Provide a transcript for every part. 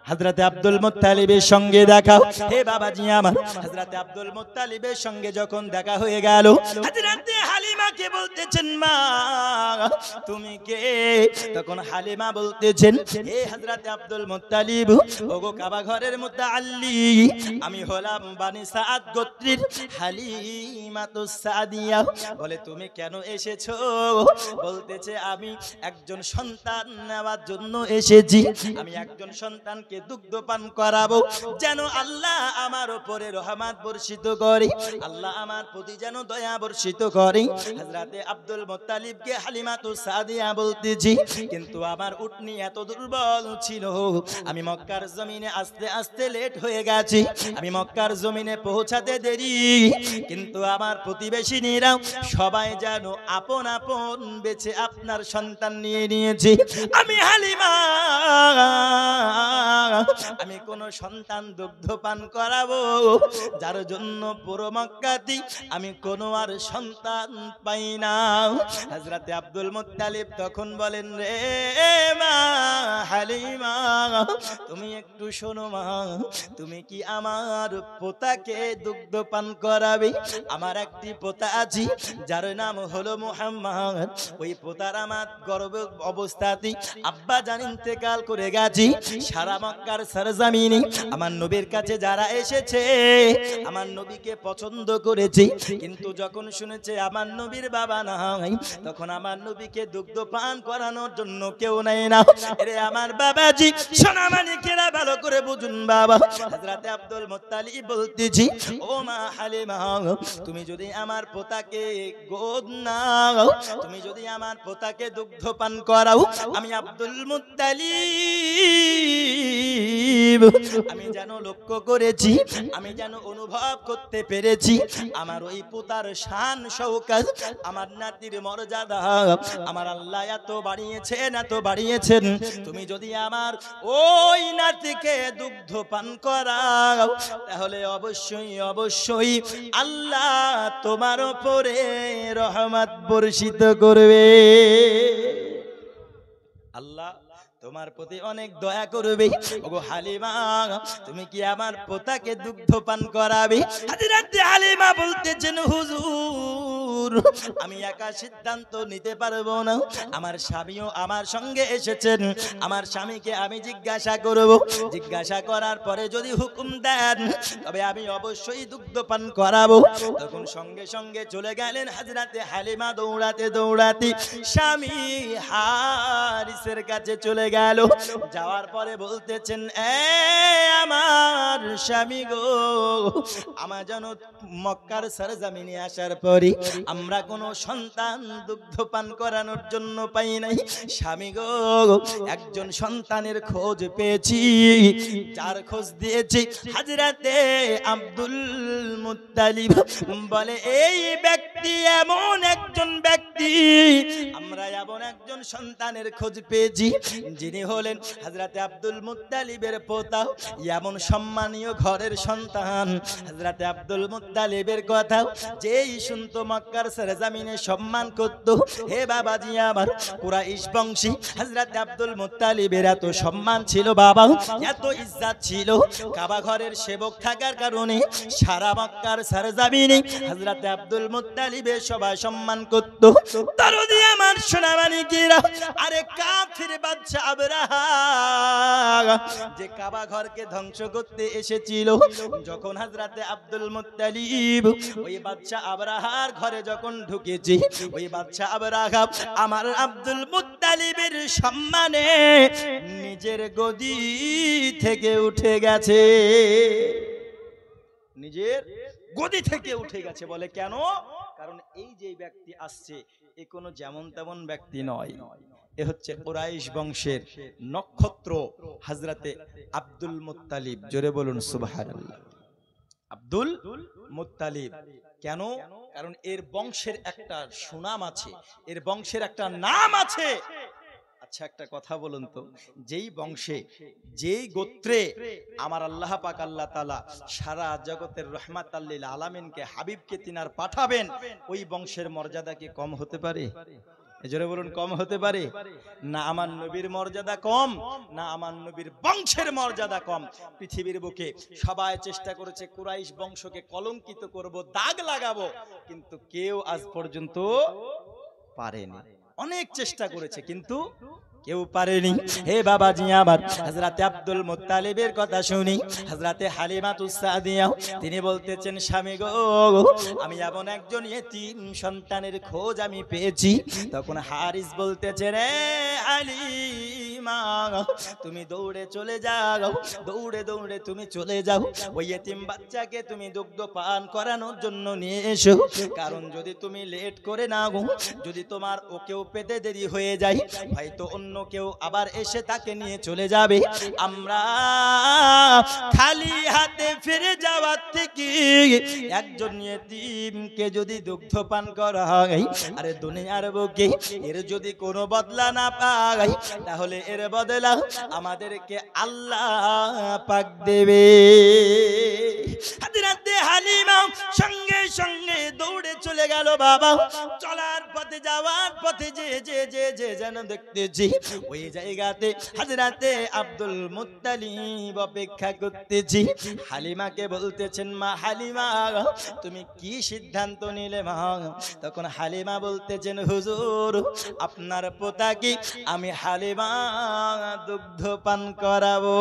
হযরতে আব্দুল মুত্তালিবের সঙ্গে দেখা। হে বাবাজি আমার, হযরতে আব্দুল মুত্তালিবের সঙ্গে যখন দেখা হয়ে গেল, হযরতে হালিমাকে বলতেছেন মা তুমি কে? তখন হালিমা বলতেছেন হে হযরতে আব্দুল মুত্তালিব, ওগো কাবা ঘরের মুতাআল্লি, আমি হলাম বানি সাদ গোত্রের হালিমাতুস সাদিয়া। বলে তুমি কেন এসেছো? বলতেছে আমি একজন সন্তান নেওয়ার জন্য এসেছি। আমি একজন সন্তানকে দুগ্ধ পান করাবো, যেন আল্লাহ আমার উপরে রহমত বর্ষিত করে, আল্লাহ আমার প্রতি যেন দয়া বর্ষিত করে। হযরতে আব্দুল মুত্তালিবকে হালিমাতুস সাদিয়া বলতেছি, কিন্তু আমার উটনি এত দুর্বল ছিল, আমি মক্কার জমিনে আস্তে আস্তে লেট হয়ে গেছি, আমি মক্কার জমিনে পৌঁছাতে দেরি, কিন্তু আমার প্রতিবেশীরা সবাই যেন আপন আপন বেছে আপনার সন্তান নিয়ে নিয়েছে। আমি হালিমা, আমি কোন সন্তান দুগ্ধ পান করাবো যার জন্য পুরো মক্কাতে আমি কোনো আর সন্তান পাই না। হযরতে আব্দুল মুত্তালিব তখন বলেন রে মা হালিমা, তুমি একটু শোনো মা, তুমি কি আমার পোতাকে দুগ্ধ পান করাবে? আমার একটি পোতা আছে যার নাম হলো মুহাম্মদ, ওই পোতার আমার গর্ভ অবস্থাতে আব্বা জান ইন্তেকাল করে গেছে। সারা মক্কার সরজমিনে আমার নবীর কাছে যারা এসেছে আমার নবীকে পছন্দ করেছে, কিন্তু যখন শুনেছে আমার নবীর বাবা নাই, তখন আমার নবীকে দুগ্ধ পান করানোর জন্য কেউ নেয় না। আরে আমার বাবাজি সোনা মানিকেরা ভালো করে বুঝুন বাবা, হযরতে আব্দুল মুত্তালিব বলতেছি ও মা হালিমা, তুমি যদি আমার পোতাকে গোদ নাও, তুমি যদি আমার পোতাকে দুগ্ধ পান করাও, আমি আব্দুল মুত্তালিব আমি যেন লক্ষ্য করেছি, আমি যেন অনুভব করতে পেরেছি আমার ওই পোতার শান শৌকত, আমার নাতির মর্যাদা আমার আল্লাহ এত বাড়িয়েছেন, এত বাড়িয়েছেন। তুমি যদি আমার ওই নাতিকে দুগ্ধ পান করাও, তাহলে অবশ্যই অবশ্যই আল্লাহ তোমার উপরে রহমত বর্ষিত করবে, আল্লাহ তোমার প্রতি অনেক দয়া করবে। ওগো হালিমা, তুমি কি আমার পোতাকে দুগ্ধ পান করাবে? হযরত হালিমা বলতেছেন হুজুর, আমি একা সিদ্ধান্ত নিতে পারবো না, আমার স্বামীও আমার সঙ্গে এসেছেন, আমার স্বামীকে আমি জিজ্ঞাসা করব, জিজ্ঞাসা করার পরে যদি হুকুম দেন তবে আমি অবশ্যই দুগ্ধ পান করাবো। তখন সঙ্গে সঙ্গে চলে গেলেন হযরত হালিমা দৌড়াতে দৌড়াতে স্বামী হারিসের কাছে চলে গেল। যাওয়ার পরে বলতেছেন এ আমার স্বামী গো, আমার যেন মক্কার সরজমিনে আসার পরে আমরা কোনো সন্তান দুগ্ধ পান করানোর জন্য পাই নাই। স্বামী গো, একজন সন্তানের খোঁজ পেয়েছি, যার খোঁজ দিয়েছি হযরতে আব্দুল মুত্তালিব। বলে এই ব্যক্তি এমন একজন ব্যক্তি, আমরা এমন একজন সন্তানের খোঁজ পেয়েছি যিনি হলেন হযরতে আব্দুল মুত্তালিবের পোতা, এমন সম্মানীয় ঘরের সন্তান। হযরতে আব্দুল মুত্তালিবের কথা যেই শুনতো মক্কার সরজমিনে সম্মান করত। হে বাবাজি আমার, কুরাইশ বংশী হযরতে আব্দুল মুত্তালিবের এত সম্মান ছিল বাবা, এত ইজ্জত ছিল, কাবা ঘরের সেবক থাকার কারণে সারা মক্কার সরজমিনে হযরতে আব্দুল মুত্তালিবের সবাই সম্মান করত। দরদি আমার সোনা মানিকেরা, আরে কাফির বাদশা আবরাহা যে কাবা ঘরকে ধ্বংস করতে এসেছিল, যখন হযরতে আব্দুল মুত্তালিব ওই বাদশা আবরাহার ঘরে যখন ঢুকেছে, ওই বাদশা আবরাহা আমার আব্দুল মুত্তালিবের সম্মানে নিজের গদি থেকে উঠে গেছে, নিজের গদি থেকে উঠে গেছে। বলে কেন? কারণ এই যে ব্যক্তি আসছে এ কোনো যেমন তেমন ব্যক্তি নয়, এ হচ্ছে কুরাইশ বংশের নক্ষত্র হযরতে আব্দুল মুত্তালিব। জোরে বলুন সুবহানাল্লাহ। আব্দুল মুত্তালিব কেন? কারণ এর বংশের একটা সুনাম আছে, এর বংশের একটা নাম আছে। আচ্ছা একটা কথা বলুন তো, যেই বংশে যেই গোত্রে আমার আল্লাহ পাক আল্লাহ তাআলা সারা জগতের রহমাতাল লিল আলামিনকে হাবিবকে তিনার পাঠাবেন, ওই বংশের মর্যাদা কি কম হতে পারে? এজন্য বলুন কম হতে পারে না? আমার নবীর মর্যাদা কম না আমার নবীর বংশের মর্যাদা কম? পৃথিবীর বুকে সবাই চেষ্টা করেছে কুরাইশ বংশকে কলঙ্কিত করব, দাগ লাগাবো, কিন্তু কেউ আজ পর্যন্ত পারেনি। অনেক চেষ্টা করেছে কিন্তু কেউ পারেনি। হে বাবাজি আমার, হযরতে আব্দুল মুত্তালিবের কথা শুনি, হযরতে হালিমাতুস সাদিয়া তিনি বলতেছেন, স্বামী গো, আমি এমন একজন ইতিম সন্তানের খোঁজ আমি পেয়েছি। তখন হারিস বলতেছে, রে হালিমা, তুমি দৌড়ে চলে যাও, দৌড়ে দৌড়ে তুমি চলে যাও, ওই ইতিম বাচ্চাকে তুমি দুগ্ধ পান করানোর জন্য নিয়ে এসো। কারণ যদি তুমি লেট করে না গো, যদি তোমার ওকেও পেতে দেরি হয়ে যায়, হয়তো অন্য কেউ আবার এসে তাকে নিয়ে চলে যাবে। আমরা খালি হাতে ফিরে যাওয়ার থেকে একজন ইতিমকে যদি দুগ্ধ পান করা হয়, আরে দুনিয়ার বুকে এর যদি কোনো বদলা না পাই, তাহলে এর বদলা আমাদেরকে আল্লাহ পাক দেবে। হযরতে হালিমা সঙ্গে সঙ্গে দৌড়ে চলে গেল। বাবা, চলার পথে যাওয়ার পথে যে যেন দেখতেছি ওই জায়গাতে হযরতে আব্দুল মুত্তালিব অপেক্ষা করতেছি। হালিমাকে বলতেছেন, মা হালিমা, তুমি কি সিদ্ধান্ত নিলে মা? তখন হালিমা বলতেছেন, হুজুর, আপনার পোতাকে আমি হালিমা দুগ্ধ পান করাবো,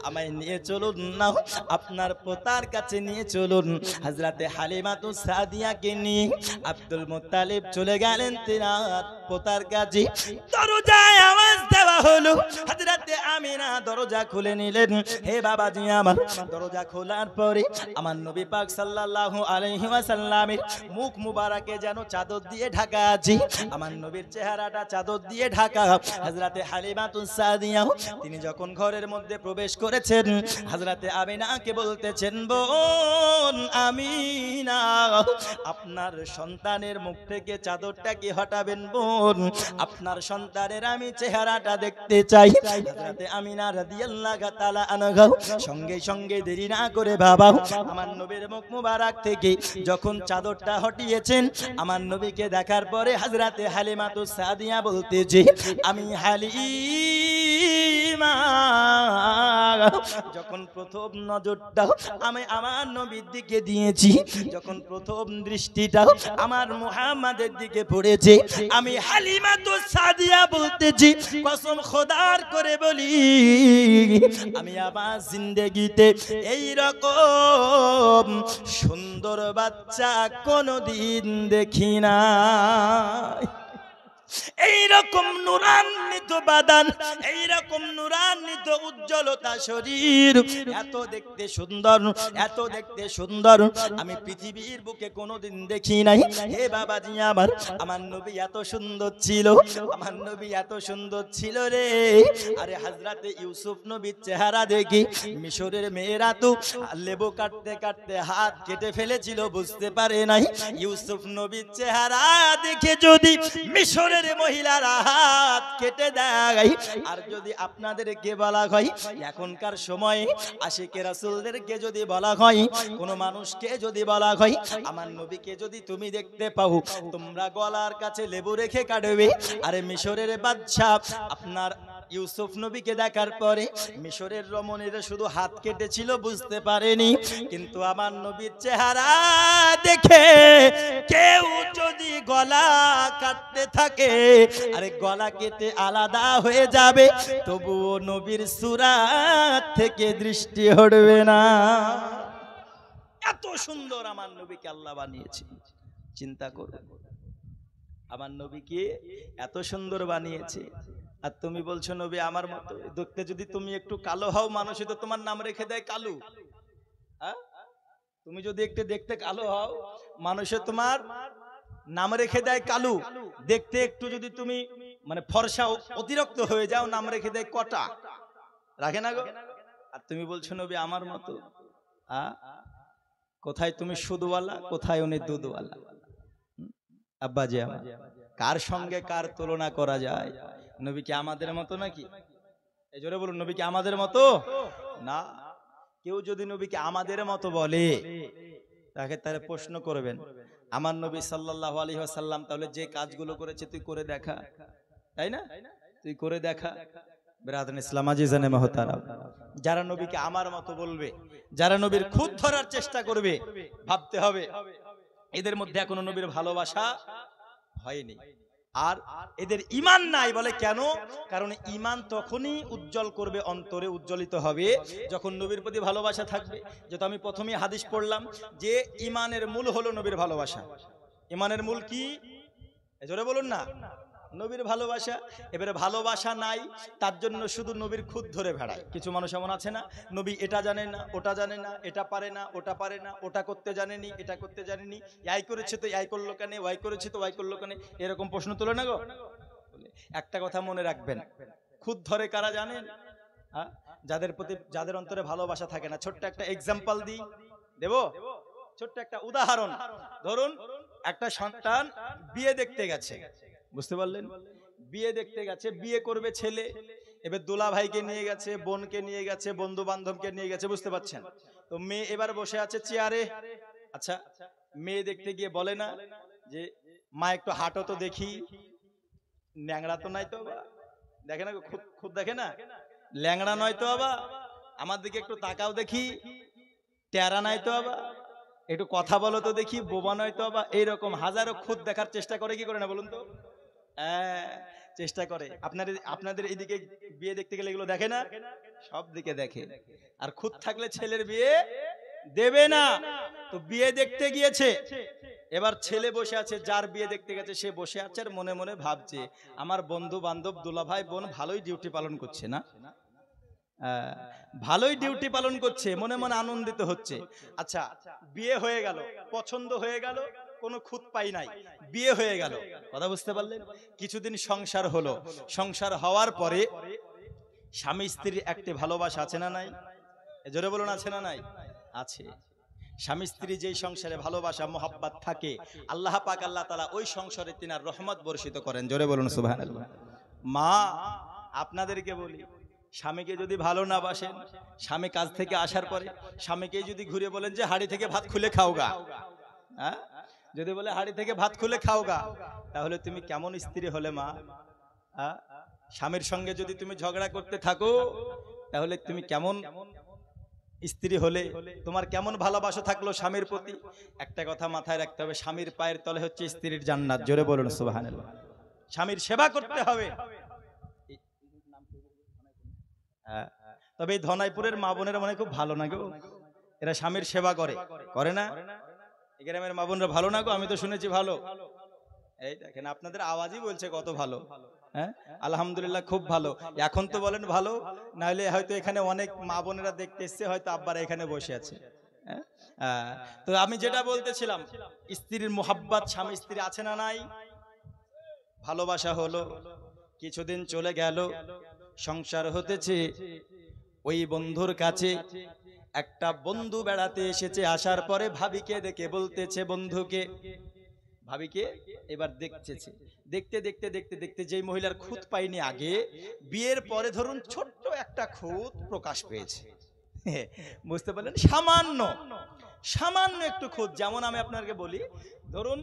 আমায় নিয়ে চলুন না, আপনার পোতার কাছে নিয়ে চলুন। হযরতে হালিমাতুস সাদিয়াকে নিয়ে আব্দুল মুত্তালিব চলে গেলেন তিনার পোতার কাছে। দরজায় আওয়াজ দেওয়া হলো, হযরতে আমিনা দরজা খুলে নিলেন। হে বাবাজি আমার, দরজা খোলার পরে আমার নবী পাক সাল্লাল্লাহু আলাইহি ওয়াসাল্লামের মুখ মুবারকে যেন চাদর দিয়ে ঢাকা আছে, আমার নবীর চেহারাটা চাদর দিয়ে ঢাকা। হযরতে হালিমাতুস সাদিয়া তিনি যখন ঘরের মধ্যে প্রবেশ করেছেন, হযরতে আমিনাকে বলতেছেন, বোন আমিনা, আপনার সন্তানের মুখ থেকে চাদরটা কি হটাবেন বোন? আপনার সন্তানের আমি চেহারাটা দেখতে চাই। হযরতে আমিনা রাদিয়াল্লাহু তাআলা আনহা সঙ্গে সঙ্গে দেরি না করে বাবা আমার নবীর মুখ মুবারক থেকে যখন চাদরটা হটিয়েছেন, আমার নবীকে দেখার পরে হযরতে হালিমাতুস সাদিয়া বলতেছে, আমি হালিমা যখন প্রথম নজরটা আমি আমার নবীর দিকে দিয়েছি, যখন প্রথম দৃষ্টিটা আমার মুহাম্মাদের দিকে পড়েছে, আমি হালিমাতুস সাদিয়া বলতেছি, কসম খোদার করে বলি, আমি আমার জিন্দেগিতে এই রকম সুন্দর বাচ্চা কোনোদিন দেখি না। এইরকম নুরান্বিত বাদান, এইরকম নুরান্বিত উজ্জ্বলতা শরীর, এত দেখতে সুন্দর, এত দেখতে সুন্দর আমি পৃথিবীর বুকে কোনোদিন দেখি নাই। হে বাবাজি আমার, আমার নবী এত সুন্দর ছিল, আমার নবী এত সুন্দর ছিল রে। আরে হযরতে ইউসুফ নবীর চেহারা দেখি মিশরের মেয়েরা তো লেবু কাটতে কাটতে হাত কেটে ফেলেছিল, বুঝতে পারে নাই। ইউসুফ নবীর চেহারা দেখে যদি মিশরের মহিলারা হাত কেটে দেয়, আর যদি আপনাদেরকে বলা হয় এখনকার সময়ে আশিকে রাসূলদেরকে যদি বলা হয়, কোন মানুষকে যদি বলা হয় আমার নবীকে যদি তুমি দেখতে পাও, তোমরা গলার কাছে লেবু রেখে কাটবে। আরে মিশরের বাদশা আপনার ইউসুফ নবীকে দেখার পরে মিশরের রমণীরা শুধু হাত কেটেছিল, বুঝতে পারেনি, কিন্তু আমার নবীর চেহারা দেখে কেউ যদি গলা কাটতে থাকে, আরে গলা কেটে আলাদা হয়ে যাবে, তবুও নবীর সূরাত থেকে দৃষ্টি হটবে না। এত সুন্দর আমার নবীকে আল্লাহ বানিয়েছে। চিন্তা করো, আমার নবীকে এত সুন্দর বানিয়েছে, আর তুমি বলছো নবী আমার মতো দেখতে। যদি তুমি একটু কালো হও, মানুষ তো তোমার নাম রেখে দেয় কালু। হ্যাঁ, তুমি যদি একটু দেখতে কালো হও, মানুষে তোমার নাম রেখে দেয় কালু। দেখতে একটু যদি তুমি মানে ফর্সা অতিরিক্ত হয়ে যাও, নাম রেখে দেয় কটা, রাখে না গো? আর তুমি বলছো নবী আমার মতো। কোথায় তুমি সুদওয়ালা, কোথায় উনি দুধওয়ালা? আব্বাজি আমার, কার সঙ্গে কার তুলনা করা যায়? নবী কি আমাদের মতো নাকি? এই জোরে বলুন, নবী কি আমাদের মতো না? কেউ যদি নবীকে আমাদের মতো বলে, তাকে তারা প্রশ্ন করবেন, আমার নবী সাল্লাল্লাহু আলাইহি ওয়াসাল্লাম তাহলে যে কাজগুলো করেছে তুই করে দেখা, তাই না? তুই করে দেখা। বিরাদান ইসলাম আজিজানে মুহতারাম, যারা নবীকে আমার মতো বলবে, যারা নবীর খুদ ধরার চেষ্টা করবে, ভাবতে হবে এদের মধ্যে এখনো নবীর ভালোবাসা হয়নি, আর এদের ঈমান নাই। বলে কেন? কারণ ঈমান তখনই উজ্জ্বল করবে, অন্তরে উজ্জ্বলিত হবে যখন নবীর প্রতি ভালোবাসা থাকবে। যেটা আমি প্রথমেই হাদিস পড়লাম যে ঈমানের মূল হলো নবীর ভালোবাসা। ঈমানের মূল কি? জোরে বলুন না, নবীর ভালোবাসা। এবারে ভালোবাসা নাই, তার জন্য শুধু নবীর খুদ ধরে ভেড়ায়। কিছু মানুষ এমন আছে না, নবী এটা জানে না, ওটা জানে না, এটা পারে না, ওটা পারে না, ওটা করতে জানেনি, এটা করতে জানেনি, এই করেছে তো এই করলো কেন, ওয়াই করেছে তো ওয়াই করলো কেন, এরকম প্রশ্ন তোলে না গো। একটা কথা মনে রাখবেন, খুদ ধরে কারা জানেন? হ্যাঁ, যাদের প্রতি, যাদের অন্তরে ভালোবাসা থাকে না। ছোট্ট একটা এক্সাম্পল দেব, ছোট্ট একটা উদাহরণ। ধরুন একটা সন্তান বিয়ে দেখতে গেছে, বুঝতে পারলেন? বিয়ে দেখতে গেছে, বিয়ে করবে ছেলে। এবার দুলা ভাইকে নিয়ে গেছে, বোনকে নিয়ে গেছে, বন্ধু বান্ধবকে নিয়ে গেছে, বুঝতে পারছেন? তো মেয়ে এবার বসে আছে চেয়ারে। আচ্ছা, মেয়ে দেখতে গিয়ে বলে না যে মা একটু হাঁটো তো দেখি, ল্যাংড়া তো নাই তো বাবা, দেখে না খুব দেখে না, ল্যাংড়া নয় তো বাবা, আমার দিকে একটু তাকাও দেখি, টেরা নাই তো বাবা, একটু কথা বলো তো দেখি, বোবা নয় তো বাবা। এইরকম হাজারো খুদ দেখার চেষ্টা করে কি করে না বলুন তো? চেষ্টা করে। আপনাদের এইদিকে বিয়ে দেখতে গেলে এগুলো দেখে না? সব দিকে দেখে। আর খুদ থাকলে ছেলের বিয়ে দেবে না। তো বিয়ে দেখতে গিয়েছে, এবার ছেলে বসে আছে, যার বিয়ে দেখতে গেছে সে বসে আছে আর মনে মনে ভাবছে আমার বন্ধু বান্ধব দুলা ভাই বোন ভালোই ডিউটি পালন করছে না, ভালোই ডিউটি পালন করছে, মনে মনে আনন্দিত হচ্ছে। আচ্ছা, বিয়ে হয়ে গেল, পছন্দ হয়ে গেল, কোনো খুঁত পাই নাই, বিয়ে হয়ে গেল, কথা বুঝতে পারলেন? কিছুদিন সংসার হলো, সংসার হওয়ার পরে স্বামী স্ত্রীর একটি ভালোবাসা আছে না নাই? জোরে বলুন, আছে না নাই? আছে। স্বামী স্ত্রী যেই সংসারে ভালোবাসা মোহাব্বত থাকে, আল্লাহ পাক আল্লাহ তাআলা ওই সংসারে তিনার রহমত বর্ষিত করেন। জোরে বলুন সুবহানাল্লাহ। মা, আপনাদেরকে বলি, স্বামীকে যদি ভালো না বাসেন, স্বামী কাজ থেকে আসার পরে স্বামীকে যদি ঘুরে বলেন যে হাড়ি থেকে ভাত খুলে খাও গা, হ্যাঁ, যদি বলে হাড়ি থেকে ভাত খুলে খাও গা, তাহলে তুমি কেমন স্ত্রী হলে মা? স্বামীর সঙ্গে যদি তুমি ঝগড়া করতে থাকো, তাহলে তুমি কেমন স্ত্রী হলে? তোমার কেমন ভালোবাসা থাকলো স্বামীর প্রতি? একটা কথা মাথায় রাখতে হবে, স্বামীর পায়ের তলে হচ্ছে স্ত্রীর জান্নাত। জোরে বলুন সুবহানাল্লাহ। স্বামীর সেবা করতে হবে। তবে এই ধনাইপুরের মা বোনেরা মনে খুব ভালো না গো, এরা স্বামীর সেবা করে, করে না? এই গ্রামের মা বোনরা ভালো না গো? আমি তো শুনেছি ভালো। এই দেখেন, আপনাদের আওয়াজই বলছে কত ভালো। হ্যাঁ, আলহামদুলিল্লাহ, খুব ভালো। এখন তো বলেন ভালো, নাহলে হয়তো এখানে অনেক মা বোনেরা দেখতে এসছে, হয়তো আব্বারা এখানে বসে আছে। তো আমি যেটা বলতেছিলাম, স্ত্রীর মোহাব্বত, স্বামী স্ত্রী আছে না নাই? ভালোবাসা হলো, কিছুদিন চলে গেল, সংসার হতেছে। ওই বন্ধুর কাছে একটা বন্ধু বেড়াতে এসেছে, আসার পরে ভাবিকে দেখে বলতেছে বন্ধুকে, ভাবিকে এবার দেখতেছে, দেখতে দেখতে দেখতে দেখতে যেই মহিলার খুঁত পাইনি আগে, বিয়ের পরে ধরুন ছোট্ট একটা খুঁত প্রকাশ পেয়েছে। বুঝতে পারলেন? সামান্য সামান্য একটু খুঁত। যেমন আমি আপনাকে বলি, ধরুন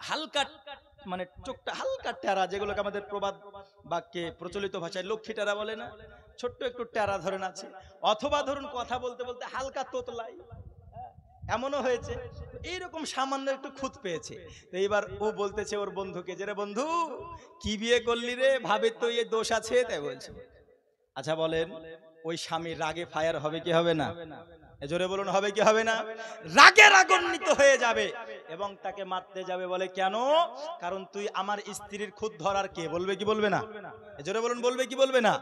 হালকা, মানে চোখটা হালকা টেরা, যেগুলোকে আমাদের প্রবাদ বাক্যে প্রচলিত ভাষায় লক্ষ্মী টেরা বলে না, ছোট্ট একটু টেরা ধরেন আছে। অথবা ধরুন কথা বলতে বলতে হালকা তোতলাই, এমনও হয়েছে। এইরকম সামান্য একটু খুঁত পেয়েছে। তো এইবার ও বলতেছে ওর বন্ধুকে, যে রে বন্ধু, কি বিয়ে করলি রে, ভাবের তো এই দোষ আছে, তাই বলছে। আচ্ছা বলেন, ওই স্বামী রাগে ফায়ার হবে কি হবে না? জোরে বলুন, হবে কি হবে না? রাগে রাগান্বিত হয়ে যাবে এবং তাকে মারতে যাবে। বলে কেন? কারণ তুই আমার স্ত্রীর খুঁত ধরার কে? বলবে কি বলবে না? জোরে বলুন, বলবে কি বলবে না?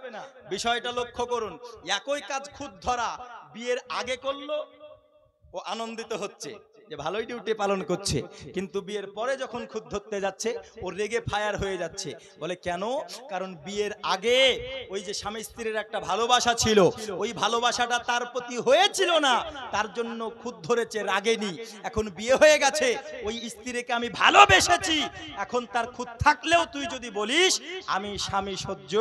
বিষয়টা লক্ষ্য করুন, একই কাজ খুঁত ধরা বিয়ের আগে করলো, ও আনন্দিত হচ্ছে যে ভালোই ডিউটি পালন করছে, কিন্তু বিয়ের পরে যখন খুঁত ধরতে যাচ্ছে ও রেগে ফায়ার হয়ে যাচ্ছে। বলে কেন? কারণ বিয়ের আগে ওই যে স্বামী স্ত্রীর একটা ভালোবাসা ছিল, ওই ভালোবাসাটা তার প্রতি হয়েছিল না, তার জন্য খুঁত ধরেছে, রাগেনি। এখন বিয়ে হয়ে গেছে, ওই স্ত্রীকে আমি ভালোবেসেছি, এখন তার খুঁত থাকলেও তুই যদি বলিস আমি স্বামী সহ্য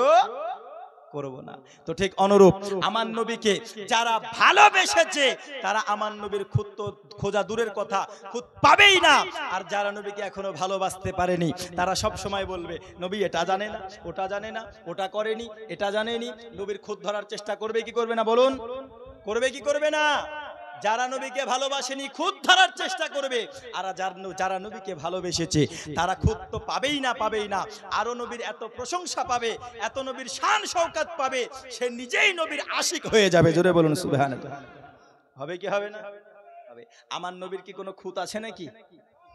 করব না। তো ঠিক অনুরূপ আমার নবীকে যারা ভালোবেসেছে তারা আমার নবীর খুদ তো খোঁজা দূরের কথা, খুদ পাবেই না। আর যারা নবীকে এখনো ভালোবাসতে পারেনি তারা সব সময় বলবে নবী এটা জানে না, ওটা জানে না, ওটা করেনি, এটা জানেনি। নবীর খুদ ধরার চেষ্টা করবে কি করবে না বলুন? করবে কি করবে না? যারা নবীকে ভালোবাসেনি খুদ ধরার চেষ্টা করবে, আর যারা নবীকে ভালোবেসেছে তারা খুদ তো পাবেই না, পাবেই না। আরো নবীর এত প্রশংসা পাবে, এত নবীর শান শওকত পাবে, সে নিজেই নবীর আশিক হয়ে যাবে। জোরে বলুন সুবহানাল্লাহ। হবে কি হবে না? হবে। আমার নবীর কি কোনো খুঁত আছে নাকি?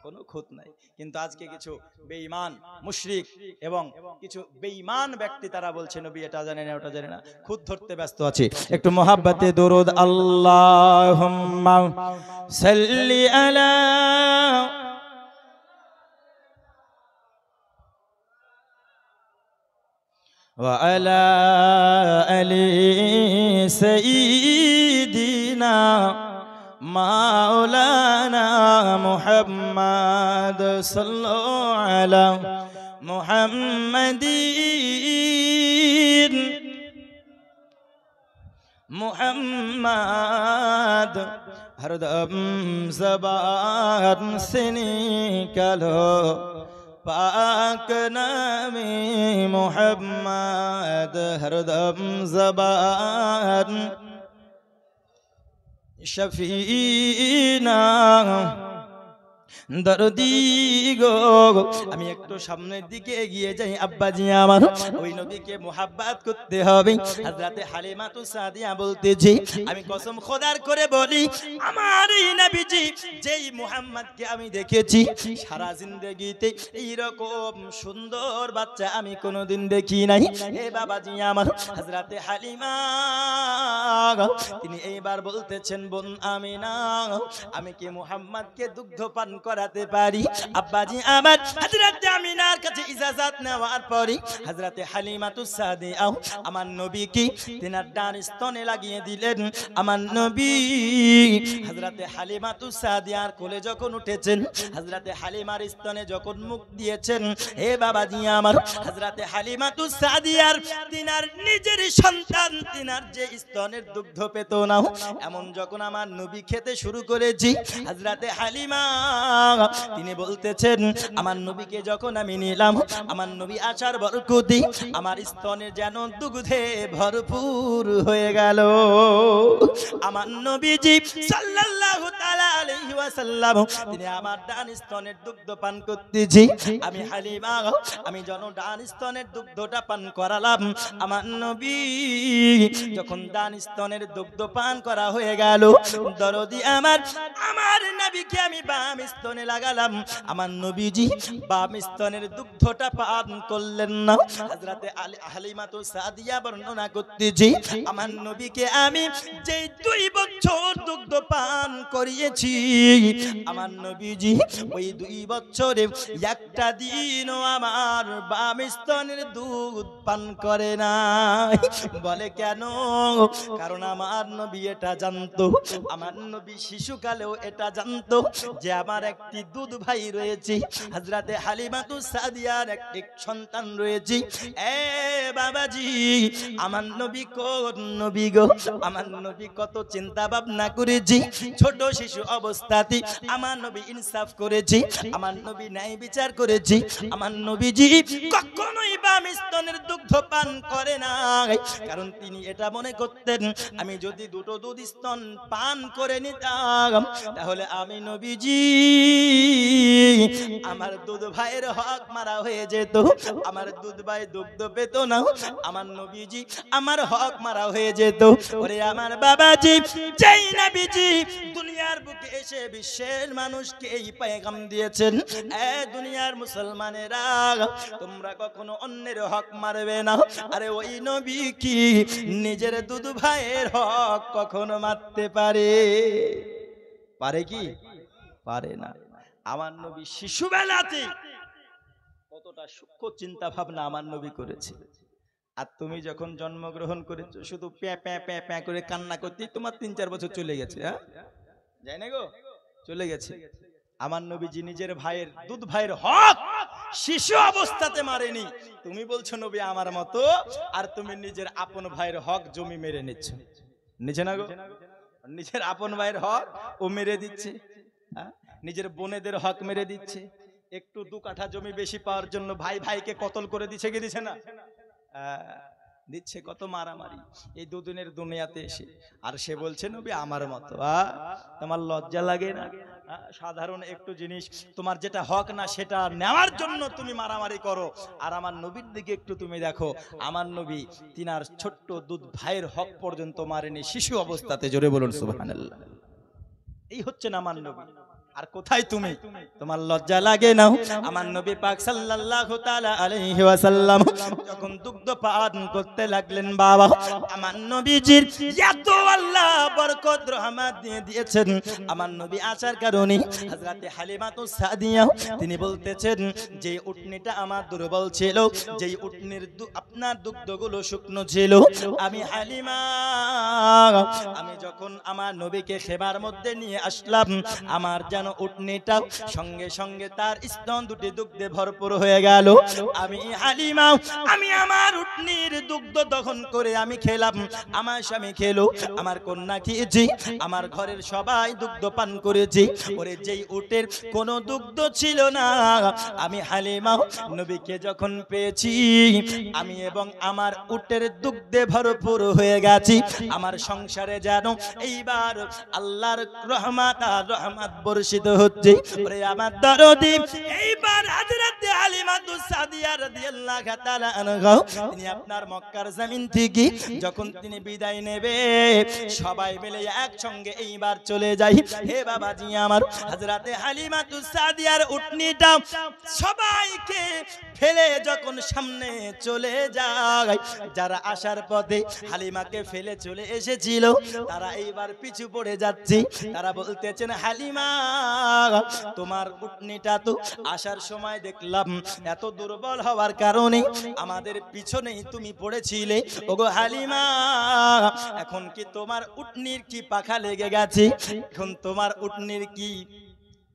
কোনো খুঁত নাই। কিন্তু আজকে কিছু বেঈমান মুশরিক এবং কিছু বেঈমান ব্যক্তি তারা বলছে নবী এটা জানে না, ওটা জানে না, খুঁত ধরতে ব্যস্ত আছে। একটু মোহাব্বতে দরুদ আল্লাহুম্মা সাল্লি আলা ওয়া আলা আলি সাইয়্যিদিনা মাওলানা মুহাম্মদ সাল্লাল্লাহু আলা মুহাম্মাদিন মুহাম্মদ হরদম জবান সে নিকলো পাক নামে মুহাম্মদ হরদম জবান শফিনা দরদি গো। আমি একটু সামনের দিকে এগিয়ে যাই। আব্বাজি আমার ওই নবীকে মোহাব্বত করতে হবে। হযরতে হালিমাতু সাদিয়া বলতেছি আমি কসম খোদার করে বলি আমার এই নবীজি যেই মুহাম্মদকে আমি দেখেছি সারা জিন্দেগিতে এইরকম সুন্দর বাচ্চা আমি কোনোদিন দেখি নাই। হে বাবাজি আমার হযরতে হালিমা তিনি এইবার বলতেছেন বোন আমিনা আমি কি মুহাম্মদকে দুগ্ধ পান করাতে পারি? আব্বাজি আমার হযরতে আমিনার কাছে ইজাজত নেওয়ার পরে হযরতে হালিমাতু সাদিয়া আমার নবীকে তিনার ডান স্তনে লাগিয়ে দিলেন। আমার নবী হযরতে হালিমাতু সাদিয়ার কোলে যখন উঠেছেন, হযরতে হালিমার স্তনে যখন মুখ দিয়েছেন, হে বাবাজি আমার হযরতে হালিমাতু সাদিয়ার তিনার নিজের সন্তান তিনার যে স্তনের দুগ্ধ পেত না, এমন যখন আমার নবী খেতে শুরু করেছি, হযরতে হালিমা তিনি বলতেছেন আমার নবীকে যখন আমি নিলাম, আমার নবী আসার বরকতে আমার স্তনের যেন দুগ্ধে ভরপুর হয়ে গেল। আমার নবীজি সাল্লাল্লাহু তাআলা আলাইহি ওয়াসাল্লাম তিনি আমার ডান স্তনের দুগ্ধ পান করতেছি। আমি হালিমা আমি যখন ডান স্তনের দুগ্ধটা পান করালাম, আমার নবী যখন ডান স্তনের দুগ্ধ পান করা হয়ে গেল, দরদি আমার নবীকে আমি বাম স্তনে লাগালাম। আমার নবীজি বাম স্তনের দুগ্ধটা পান করলেন না। হযরতে হালিমাতু সাদিয়া বর্ণনা করতেছি আমার নবীকে আমি যে 2 বছর দুগ্ধ পান করিয়েছি, আমার নবীজি ওই 2 বছরে একটা দিনও আমার বাম স্তনের দুধ পান করে না। বলে কেন? কারণ আমার নবী এটা জানতো, আমার নবী শিশুকালেও এটা জানতো যে আমার একটি দুধ ভাই রয়েছে, হযরতে হালিমাতু সাদিয়ার একটি সন্তান রয়েছে। এ বাবাজি আমার নবী কোন নবী গো? আমার নবী কত চিন্তা ভাবনা করেছি, ছোট শিশু অবস্থাতে আমার নবী ইনসাফ করেছি, আমার নবী ন্যায় বিচার করেছি। আমার নবীজি কখনোই বাম স্তনের দুগ্ধ পান করে না, কারণ তিনি এটা মনে করতেন আমি যদি 2টো দুধ স্তন পান করে নিতাম তাহলে আমি নবীজি আমার দুধ ভাইয়ের হক মারা হয়ে যেত, আমার দুধ ভাই দুগ্ধ পেত না, আমার নবীজি আমার হক মারা হয়ে যেত। ওরে আমার বাবাজি যেই নবীজি দুনিয়ার বুকে এসে বিশ্বের মানুষকে এই পেগাম দিয়েছেন, এ দুনিয়ার মুসলমানেরা তোমরা কখনো অন্যের হক মারবে না। আরে ওই নবী কি নিজের দুধ ভাইয়ের হক কখনো মারতে পারে? পারে কি? পারে না। আমার নবী শিশুবেলাতে কতটা সূক্ষ্ম চিন্তা ভাবনা আমার নবী করেছে। আর তুমি যখন জন্মগ্রহণ করেছো শুধু প্যাঁ প্যাঁ প্যাঁ প্যাঁ করে কান্না করতে তোমার 3-4 বছর চলে গেছে। হ্যাঁ যায় না গো, চলে গেছে। আমার নবীজি নিজের ভাইয়ের দুধ ভাইয়ের হক শিশু অবস্থাতে মারেনি। তুমি বলছো নবী আমার মতো, আর তুমি নিজের আপন ভাইয়ের হক জমি মেরে নিচ্ছ। নিচে না গো, নিজের আপন ভাইয়ের হক ও মেরে দিচ্ছে, নিজের বোনেদের হক মেরে দিচ্ছে। একটু 2 কাঠা জমি বেশি পাওয়ার জন্য ভাই ভাইকে কতল করে দিচ্ছে কি দিচ্ছে না? দিচ্ছে। কত মারামারি এই দুদিনের দুনিয়াতে এসে, আর সে বলছে নবী আমার মতো। তোমার লজ্জা লাগে না? সাধারণ একটু জিনিস তোমার যেটা হক না সেটা নেওয়ার জন্য তুমি মারামারি করো। আর আমার নবীর দিকে একটু তুমি দেখো, আমার নবী তিনার ছোট্ট দুধ ভাইয়ের হক পর্যন্ত মারেনি শিশু অবস্থাতে। জোরে বলুন সুবহানাল্লাহ। এই হচ্ছে না আমার নবী। আর কোথায় তুমি? তোমার লজ্জা লাগে না? আমার নবী পাক সাল্লাল্লাহু তাআলা আলাইহি ওয়াসাল্লাম যখন দুগ্ধ পান করতে লাগলেন, বাবা আমার নবীজির এত আল্লাহ বরকত রহমত দিয়ে দিয়েছেন। আমার নবী আসার কারণে হযরতে হালিমাতুস সাদিয়া তিনি বলতেছেন, যে উটনিটা আমার দুর্বল ছিল, যেই উটনির আপনার দুগ্ধগুলো শুকনো ছিল, আমি হালিমা আমি যখন আমার নবীকে খেবার মধ্যে নিয়ে আসলাম, আমার উটনিটা সঙ্গে সঙ্গে তার স্তন দুটি দুগ্ধে ভরপুর হয়ে গেল। আমি হালিমা আমি আমার উটনির দুগ্ধ দহন করে আমি খেলাম, আমার স্বামী খেলো, আমার কন্যা খেয়েছি, আমার ঘরের সবাই দুগ্ধ পান করেছি। ওরে যেই উটের কোনো দুগ্ধ ছিল না, আমি হালিমা নবীকে যখন পেয়েছি, আমি এবং আমার উটের দুগ্ধে ভরপুর হয়ে গেছি। আমার সংসারে যেন এইবার আল্লাহর রহমত আর রহমত বর্ষিত হচ্ছে। ওরে আমার দরদি, এইবার হযরতে হালিমাতুস সাদিয়া রাদিয়াল্লাহু তাআলা আনহা তিনি আপনার মক্কার জমিন থেকে যখন তিনি বিদায় নেবে, সবাই মিলে একসঙ্গে এইবার চলে যাই। হে বাবাজি আমার, হযরতে হালিমাতুস সাদিয়ার উটনিটা সবাইকে ফেলে যখন সামনে চলে যায়, যারা আসার পথে হালিমাকে ফেলে চলে এসেছিল তারা এইবার পিছু পড়ে যাচ্ছে। তারা বলতেছেন, হালিমা তোমার উটনিটা তো আসার সময় দেখলাম এত দুর্বল হওয়ার কারণে আমাদের পিছনেই তুমি পড়েছিলে। ওগো হালিমা, এখন কি তোমার উটনির কি পাখা লেগে গেছে? এখন তোমার উটনির কি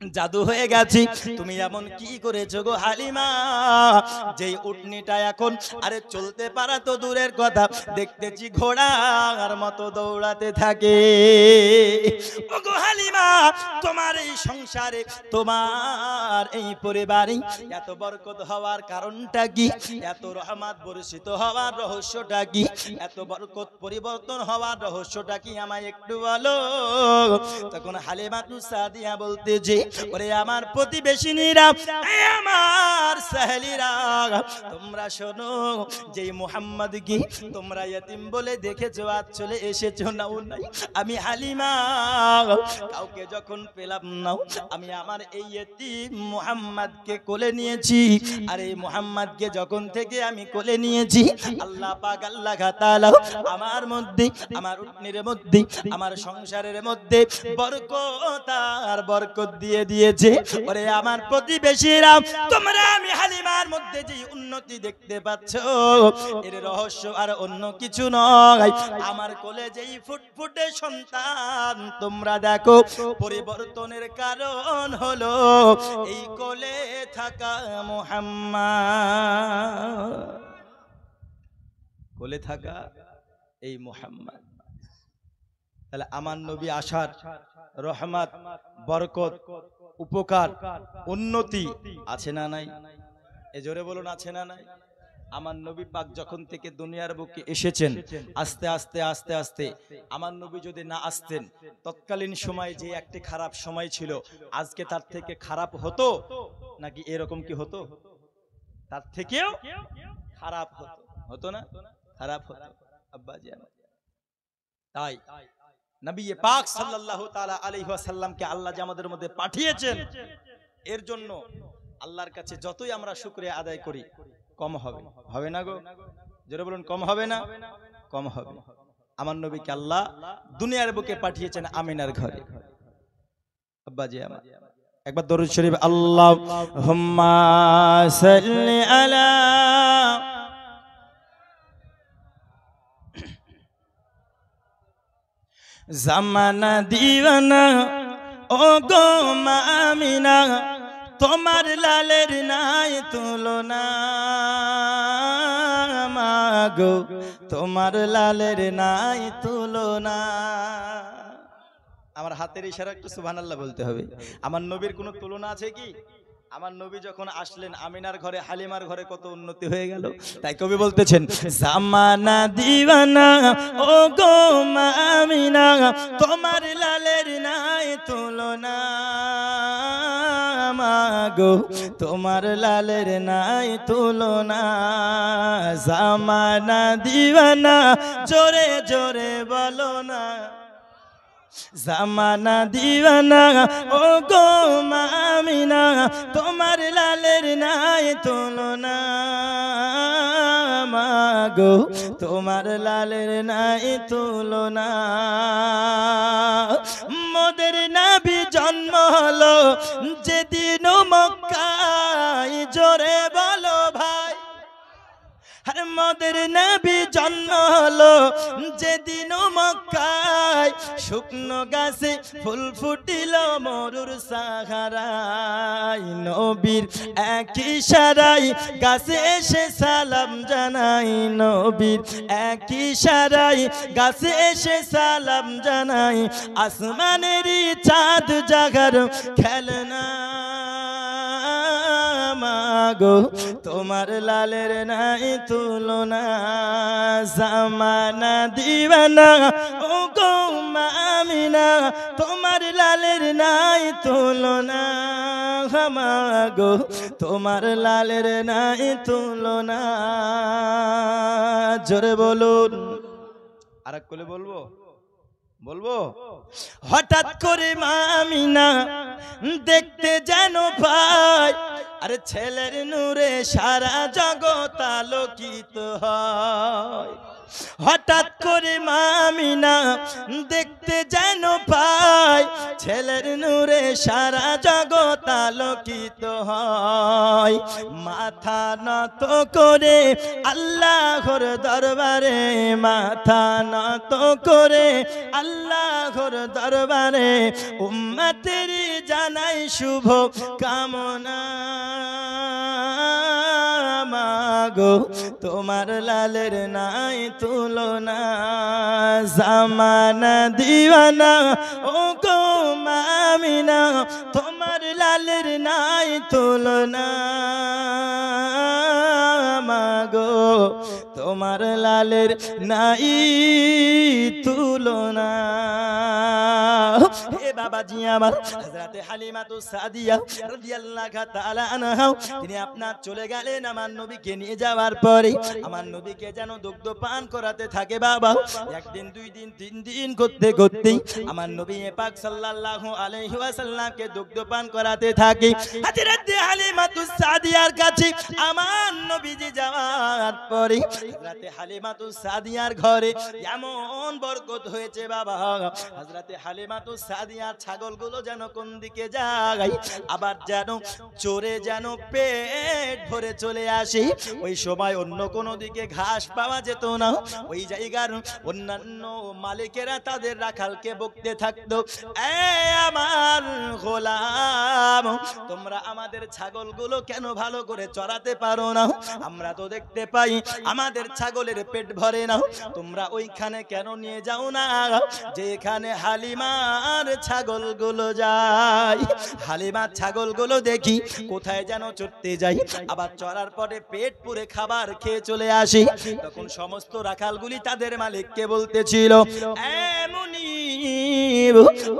জাদু হয়ে গেছে? তুমি এমন কি করেছো গো হালিমা, যেই উটনিটা এখন আরে চলতে পারা তো দূরের কথা, দেখতেছি ঘোড়ার মতো দৌড়াতে থাকে। ওগো হালিমা, তোমার এই সংসারে, তোমার এই পরিবারে এত বরকত হওয়ার কারণটা কি? এত রহমত বর্ষিত হওয়ার রহস্যটা কি? এত বরকত পরিবর্তন হওয়ার রহস্যটা কি? আমায় একটু বলো। তখন হালিমাতুস সাদিয়া বলতেছে, ওরে আমার প্রতিবেশিনীরা, আমার সাহেলীরা, তোমরা শোনো, যে মুহাম্মদ কি তোমরা ইতিম বলে দেখেছো, আজ চলে এসেছো নাও নাই। আমি হালিমা কাউকে যখন পেলাম না, আমি আমার এই ইতিম মুহাম্মদকে কোলে নিয়েছি। আর এই মুহাম্মদকে যখন থেকে আমি কোলে নিয়েছি, আল্লাহ পাক আল্লাহ তাআলা আমার মধ্যে, আমার উটনির মধ্যে, আমার সংসারের মধ্যে বরকত আর বরকত দিয়ে দিয়েছে। ওরে আমার প্রতিবেশীরা, তোমরা আমি হালিমার মধ্যে যে উন্নতি দেখতে পাচ্ছ, এর রহস্য আর অন্য কিছু নয়। আমার কোলে যেই ফুটফুটে সন্তান তোমরা দেখো, পরিবর্তনের কারণ হলো এই কোলে থাকা মুহাম্মদ, কোলে থাকা এই মুহাম্মদ। তাহলে আমার নবী আসার রহমত, বরকত, উপকার, উন্নতি আছে না নাই? এ জোরে বলুন, আছে না নাই? আমার নবী পাক যখন থেকে দুনিয়ার বুকে এসেছেন, আস্তে আস্তে আস্তে আস্তে আমার নবী যদি না আসতেন, তৎকালীন সময় যে একটি খারাপ সময় ছিল, আজকে তার থেকে খারাপ হতো নাকি এরকম কি হতো? তার থেকেও খারাপ হতো, হতো না? খারাপ হতো আব্বাজি আমার। তাই নবী পাক সাল্লাল্লাহু তাআলা আলাইহি ওয়াসাল্লামকে আল্লাহ যে আমাদের মধ্যে পাঠিয়েছেন, এর জন্য আল্লাহর কাছে যতই আমরা শুকরিয়া আদায় করি কম হবে। হবে না গো? জোরে বলুন, কম হবে না? কম হবে। আমার নবীকে আল্লাহ দুনিয়ার বুকে পাঠিয়েছেন আমিনার ঘরে। আব্বাজি আমার, একবার দরুদ শরীফ আল্লাহুম্মা সাল্লি আলা জামানা দিওয়ানা ও গো মা আমিনা, তোমার লালের নাই তুলনা মাগো তোমার লালের নাই তুলনা। আমার হাতের ইশারা একটু সুবহানাল্লাহ বলতে হবে। আমার নবীর কোনো তুলনা আছে কি? আমার নবী যখন আসলেন আমিনার ঘরে হালিমার ঘরে কত উন্নতি হয়ে গেল। তাই কবি বলতেছেন জামানা দিওয়ানা ও গো মা আমিনা তোমার লালের নাই তুলনা মাগো তোমার লালের নাই তুলনা। জামানা দিওয়ানা জোরে জোরে বলো না জামানা দিওয়ানা ও গো মা আমিনা তোমার লালের নাই তুলনা মাগো তোমার লালের নাই তুলনা। মোদের নবী জন্ম হলো যেদিন মক্কায় জোরে বলো ভাই। আর মোদের নবী জন্ম হলো যেদিন মক্কায় শুকনো গাছে ফুল ফুটিল মরুর সাহারায় নবীর এক ইশারায় গাছে এসে সালাম জানাই নবীর এক ইশারায় গাছে এসে সালাম জানাই আসমানেরই চাঁদ জাগার খেলনা মাগো তোমার লালের নাই তুলনা। জামানা দিওয়ানা ও গো মা আমিনা তোমার লালের নাই তুলনা মাগো তোমার লালের নাই তুলনা। জোরে বলুন আর এক করে বলবো বলবো। হঠাৎ করে মা আমিনা দেখতে যেন পায় আরে ছেলের নূরে সারা জগৎ আলোকিত হয়। হঠাৎ করে মা আমিনা দেখতে যেন পায় ছেলের নূরে সারা জগৎ আলোকিত হয়। মাথা নত করে আল্লাহর দরবারে মাথা নত করে আল্লাহর দরবারে উম্মতের জানাই শুভ কামনা মাগো তোমার লালের নাই তুলনা। জামানা দিওয়ানা ও গো মা আমিনা তোমার লালের নাই তুলনা মাগো তোমার লালের নাই তুলনা। হে বাবাজি আমার হযরতে হালিমাতুস সাদিয়া রাদিয়াল্লাহু তাআলা আনহা তিনি আপনার চলে গেলেন আমার নবীকে নিয়ে যাওয়ার পরে আমার নবীকে যেন দুগ্ধ পান করাতে থাকে বাবা। একদিন দুই দিন তিন দিন করতে করতে আমার নবী পাক সাল্লাল্লাহু আলাইহি ওয়াসাল্লামকে দুগ্ধ পান করাতে থাকে। হযরতে হালিমাতুস সাদিয়ার কাছে আমার নবীজি যাওয়ার পরে হযরতে হালিমাতুস সাদিয়ার ঘরে এমন বরকত হয়েছে বাবা। হযরতে হালিমাতুস সাদিয়ার ছাগলগুলো যেন কোন দিকে যায় আবার যেন চোরে যেন পেট ভরে চলে আসে। ওই সময় অন্য কোনো দিকে ঘাস পাওয়া যেত না। ওই জায়গার অন্যান্য মালিকেরা তাদের রাখালকে বকতে থাকতো আমার গোলাম তোমরা আমাদের ছাগলগুলো কেন ভালো করে চড়াতে পারো না? আমরা তো দেখতে পাই আমাদের ছাগলের পেট ভরে না, তোমরা ওইখানে কেন নিয়ে যাও না যেখানে হালিমার ছাগলগুলো যায়? হালিমার ছাগলগুলো দেখি কোথায় যেন চড়তে যাই আবার চড়ার পরে পেট পুরে খাবার খেয়ে চলে আসি। তখন সমস্ত রাখালগুলি তাদের মালিককে বলতেছিল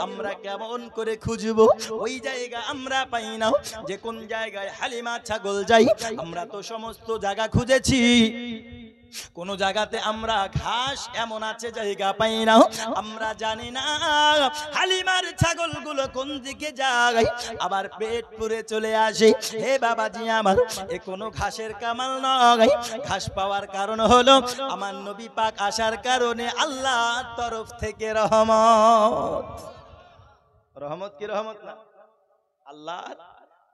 আমরা কেমন করে খুঁজবো ওই জায়গা আমরা পাই না, যে কোন জায়গায় হালিমা ছাগল যাই আমরা তো সমস্ত জায়গা খুঁজেছি, কোন জায়গাতে আমরা ঘাস এমন আছে জায়গা পাই না, আমরা জানি না হালিমার ছাগলগুলো কোন দিকে যায় আবার পেট পুরে চলে আসে। হে বাবাজি আমার এ কোনো ঘাসের কামাল নয়, ঘাস পাওয়ার কারণ হলো আমার নবী পাক আসার কারণে আল্লাহর তরফ থেকে রহমত। রহমত কি রহমত না, আল্লাহর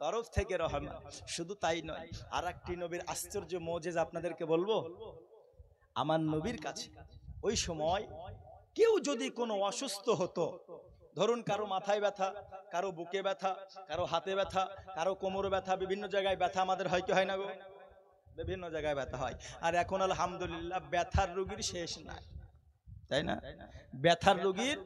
তরফ থেকে রহমত। শুধু তাই নয়, আর একটি নবীর আশ্চর্য মুজিজা আপনাদেরকে বলবো। আমার নবীর কাছে ওই সময় কেউ যদি কোনো অসুস্থ হতো, ধরুন কারো মাথায় ব্যথা, কারো বুকে ব্যথা, কারো হাতে ব্যথা, কারো কোমরে ব্যথা, বিভিন্ন জায়গায় ব্যথা আমাদের হয় কি হয় না গো? বিভিন্ন জায়গায় ব্যথা হয়। আর এখন আলহামদুলিল্লাহ ব্যথার রোগীর শেষ নাই, তাই না? ব্যথার রোগীর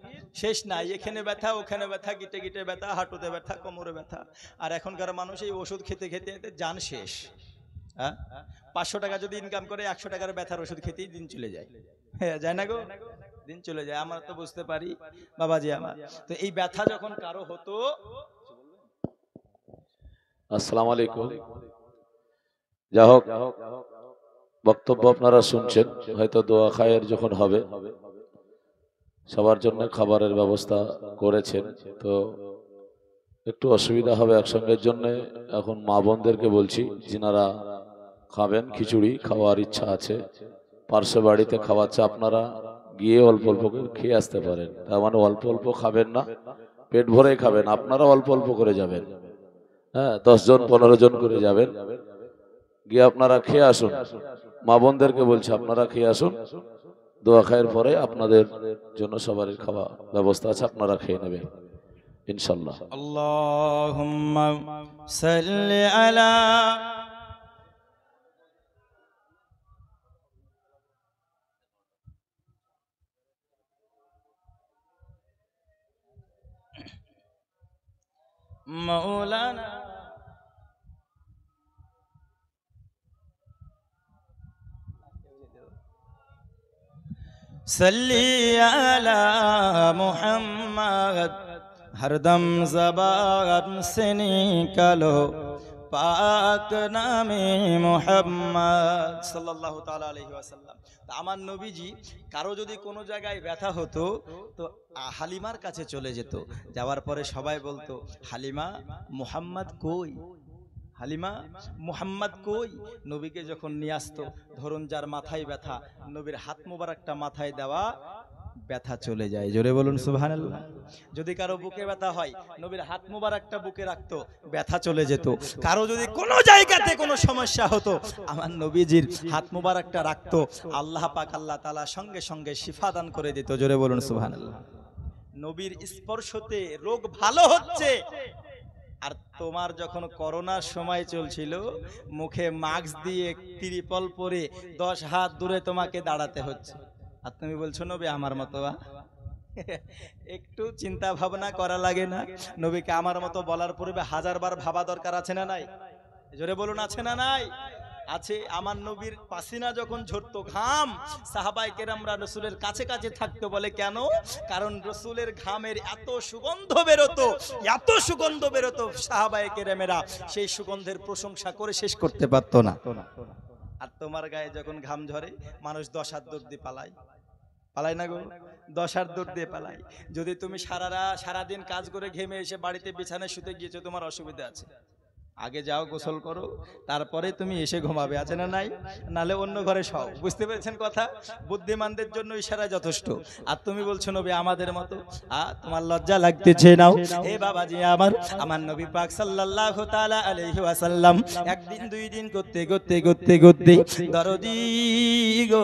শেষ নাই, এখানে ব্যথা, ওখানে ব্যথা, গিটে গিটে ব্যথা, হাঁটুতে ব্যথা, কোমরে ব্যথা। আর এখনকার মানুষ এই ওষুধ খেতে খেতে জান শেষ। হ্যাঁ, 500 টাকা যদি ইনকাম করে 100 টাকার ব্যথার ওষুধ খেতেই দিন চলে যায়। হ্যাঁ, যায় না গো? দিন চলে যায়। আমরা তো বুঝতে পারি বাবাজি আমার। তো এই ব্যথা যখন কারো হতো, আসসালামু আলাইকুম। যা হোক, বক্তব্য আপনারা শুনছেন, হয়তো দোয়া খায়ের যখন হবে সবার জন্য খাবারের ব্যবস্থা করেছেন, তো একটু অসুবিধা হবে একসঙ্গের জন্য। এখন মা বোনদেরকে বলছি, যিনারা খাবেন, খিচুড়ি খাওয়ার ইচ্ছা আছে, পার্শ্ব বাড়িতে খাওয়াচ্ছে, আপনারা গিয়ে অল্প অল্প করে খেয়ে আসতে পারেন। তার মানে অল্প অল্প খাবেন না, পেট ভরে খাবেন। আপনারা অল্প অল্প করে যাবেন, হ্যাঁ, 10 জন 15 জন করে যাবেন, গিয়ে আপনারা খেয়ে আসুন। মা বোনদেরকে বলছি, আপনারা খেয়ে আসুন, দোয়া খায়ের পরে আপনাদের জন্য সবারই খাওয়া ব্যবস্থা আছে, আপনারা খেয়ে নেবেন ইনশাল্লাহ। আল্লাহুম্মা সাল্লি আলা মাওলানা सल्ली अला मुहम्मद, हरदम ज़बान से निकालो पाक नामे मुहम्मद सल्लल्लाहु ताला अलैहि वसल्लम। আমার নবীজি কারো যদি কোনো জায়গায় ব্যথা হতো তো হালিমার কাছে চলে যেত। যাওয়ার পরে সবাই বলতো, হালিমা মুহাম্মদ কই, হালিমা মুহাম্মদ কই। নবীকে যখন নিয়ে আসতো, ধরুন যার মাথায় ব্যথা, নবীর হাত মোবারকটা মাথায় দেওয়া, ব্যথা চলে যায়। জোরে বলুন সুবহানাল্লাহ। যদি কারো বুকে ব্যথা হয়, নবীর হাত মোবারকটা বুকে রাখতো, ব্যথা চলে যেত। কারো যদি কোনো জায়গাতে কোনো সমস্যা হতো, আমার নবীজির হাত মোবারকটা রাখতো, আল্লাহ পাক আল্লাহ তাআলা সঙ্গে সঙ্গে শিফা দান করে দিত। জোরে বলুন সুবহানাল্লাহ। নবীর স্পর্শতে রোগ ভালো হচ্ছে। আর তোমার যখন করোনার সময় চলছিল, মুখে মাস্ক দিয়ে ত্রিপল পরে 10 হাত দূরে তোমাকে দাঁড়াতে হচ্ছে, আর তুমি বলছো নবী আমার মতো। একটু চিন্তা ভাবনা করা লাগে না? নবীকে আমার মতো বলার পূর্বে 1000 বার ভাবা দরকার আছে না নাই? জোরে বলুন আছে না নাই? আছে। আমার নবীর পাসিনা যখন ঝরতো, ঘাম, সাহাবায়ে কেরামরা রাসূলের কাছে কাছে থাকতো। বলে কেন? কারণ রাসূলের ঘামের এত সুগন্ধ বেরোতো, এত সুগন্ধ বেরোতো, সাহাবায়ে কেরামেরা সেই সুগন্ধের প্রশংসা করে শেষ করতে পারতো না। আর তোমার গায়ে যখন ঘাম ঝরে, মানুষ 10 হাত দূর দিয়ে পালায়, পালায় না গো? 10 হাত দূর দিয়ে পালায়। যদি তুমি সারাদিন কাজ করে ঘেমে এসে বাড়িতে বিছানায় শুতে গিয়েছো, তোমার অসুবিধা আছে, আগে যাও গোসল করো, তারপরে তুমি এসে ঘুমাবে, আছে না নাই? নালে অন্য ঘরে সব। বুঝতে পেরেছেন কথা? বুদ্ধিমানদের জন্য ইশারা যথেষ্ট। আর তুমি বলছো নবী আমাদের মতো, তোমার লজ্জা লাগতেছে নাও? এ বাবাজি আমার নবী পাক সাল্লাল্লাহু তাআলা আলাইহি ওয়াসাল্লাম একদিন 2 দিন করতে দরদি গো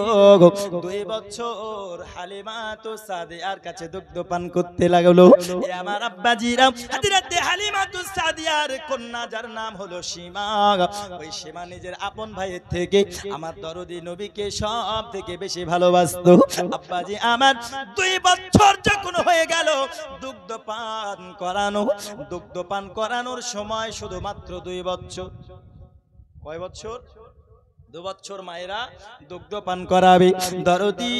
2 বছর হালিমা তো সাদিয়ার কাছে দুগ্ধ পান করতে লাগলো। এ আমার আব্বাজিরা, হযরত হালিমা তো সাদিয়ার কন্যা, যার নাম হলো সীমা, ওই সীমা নিজের আপন ভাইয়ের থেকে আমার দরদি নবীকে সব থেকে বেশি ভালোবাসতো। আব্বাজি আমার 2 বছর যখন হয়ে গেল, দুগ্ধ পান করানোর সময় শুধুমাত্র 2 বছর। কয় বছর? 2 বছর মায়েরা দুগ্ধ পান করাবে। দরদি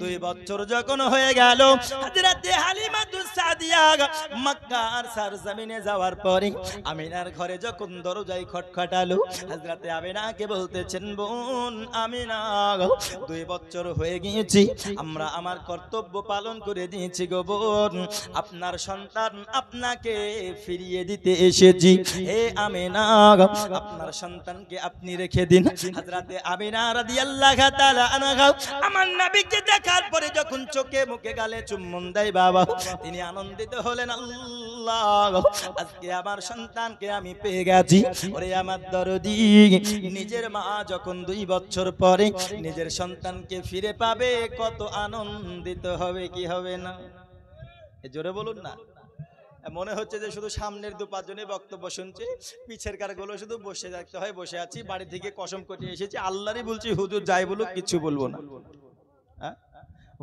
2 বছর যখন হয়ে গেল, হযরত হালিমাতুস সাদিয়া মক্কার সরজমিনে যাওয়ার পরে আমিনার ঘরে যখন দরজায় খটখটালো, হযরত আমিনাকে বলতেছেন, বোন আমিনা, 2 বছর হয়ে গিয়েছি, আমরা আমার কর্তব্য পালন করে দিয়েছি গো বোন, আপনার সন্তান আপনাকে ফিরিয়ে দিতে এসেছি। হে আমিনা, আপনার সন্তানকে আপনি রেখে দিন। হযরত আমিনা রাদিয়াল্লাহু তাআলা আনহা আমার নবীকে দেখার পরে যখন চোখে মুখে গালে চুম্বন দেয় বাবা, তিনি আনন্দ আনন্দিত হলেন, আল্লাহ আজকে আমার সন্তানকে আমি পেয়ে গেছি। ওরে আমার দরদি, নিজের মা যখন 2 বছর পরে নিজের সন্তানকে ফিরে পাবে কত আনন্দিত হবে, কি হবে না? জোরে বলুন না। মনে হচ্ছে যে শুধু সামনের 2-5 জনের বক্তব্য শুনছে, পিছের কারগুলো শুধু বসে থাকতে হয়। বসে আছি, বাড়ি থেকে কসম কটিয়ে এসেছি, আল্লাহরই বলছি হুজুর যাই বলুক কিছু বলবো না। হ্যাঁ,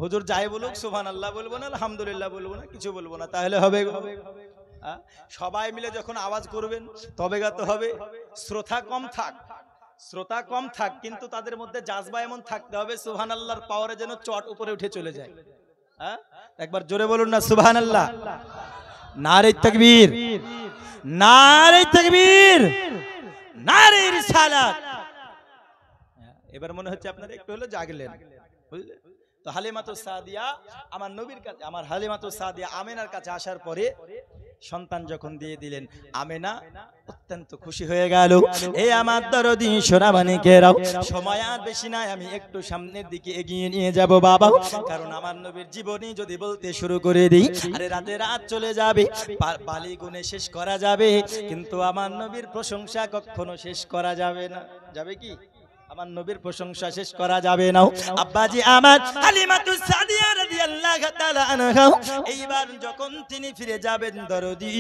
হুজুর যাই বলুক সুবহানাল্লাহ বলবো না, আলহামদুলিল্লাহ বলবো না, কিছু বলবো না, তাহলে হবে? সবাই মিলে যখন আওয়াজ করবেন তবে গাতে হবে। শ্রোতা কম থাক, কিন্তু তাদের মধ্যে জাজবা এমন থাকতে হবে সুবহানাল্লাহর পাওয়ারে যেন চট উপরে উঠে চলে যায়। একবার জোরে বলুন না সুবহানাল্লাহ। নারে তাকবীর, নারে তাকবীর, নারে রিসালাত। এবার মনে হচ্ছে আপনারা একটু হলো জাগলেন, বুঝলেন তো? হালিমাতুস সাদিয়া আমার নবীর কাছে, আমার হালিমাতুস সাদিয়া আমেনার কাছে আসার পরে সন্তান যখন দিয়ে দিলেন, আমেনা অত্যন্ত খুশি হয়ে গেল। এই আমার দরদি সোনামানিকেরাও, সময় আর বেশি নাই, আমি একটু সামনের দিকে এগিয়ে নিয়ে যাব বাবা, কারণ আমার নবীর জীবনী যদি বলতে শুরু করে দিই, আরে রাতে রাত চলে যাবে, বালি গুণে শেষ করা যাবে, কিন্তু আমার নবীর প্রশংসা কখনো শেষ করা যাবে না। যাবে কি? আমার নবীর প্রশংসা শেষ করা যাবে না। আব্বাজি আমার হালিমাতুস সাদিয়া রাদিয়াল্লাহু তাআলা আনহা, এইবার যখন তিনি ফিরে যাবেন দরদি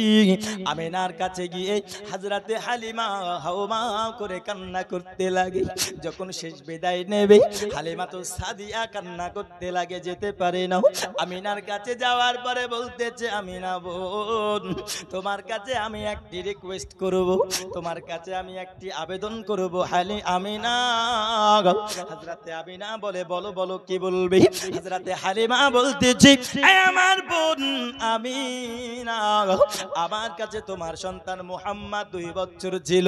আমিনার কাছে গিয়ে হযরতে হালিমা হাওমা করে কান্না করতে লাগে। যখন শেষ বিদায় নেবে হালিমাতুস সাদিয়া কান্না করতে লাগে, যেতে পারে না। আমিনার কাছে যাওয়ার পরে বলতেছে, আমিনা বোন, তোমার কাছে আমি একটি রিকোয়েস্ট করব, তোমার কাছে আমি একটি আবেদন করব। আমিনা, হযরতে আমিনা বলে, বলো বলো কি বলবি? হযরতে হালিমা বলতেছে, আমার বোন আমিনা, আমার কাছে তোমার সন্তান মুহাম্মদ 2 বছর ছিল।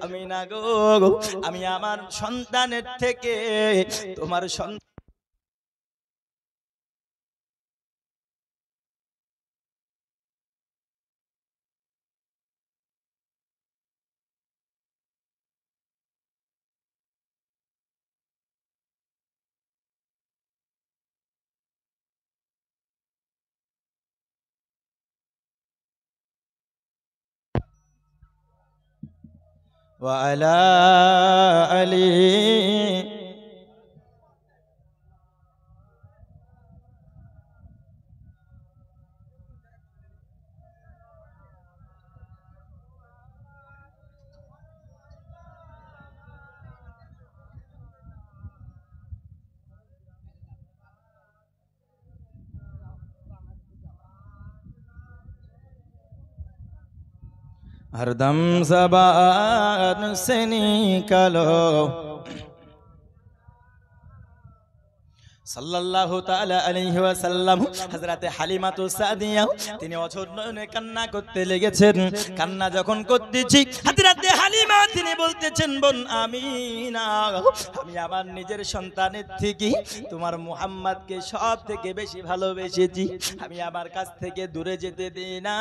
আমিনা গো, আমি আমার সন্তানের থেকে তোমার সন্তান وعلى آله हरदम ज़बान से निकालो সাল্লাল্লাহু তাআলা আলাইহি ওয়াসাল্লাম। হযরতে হালিমাতুস সাদিয়া তিনি অঝোর নয়নে কান্না করতে লেগেছেন। কান্না যখন করতেছি, হযরতে হালিমা তিনি বলতেছেন, বোন আমিনা, আমি আমার নিজের সন্তানের থেকে তোমার মুহাম্মদকে সব থেকে বেশি ভালোবেসেছি। আমি আমার কাছ থেকে দূরে যেতে দিই না।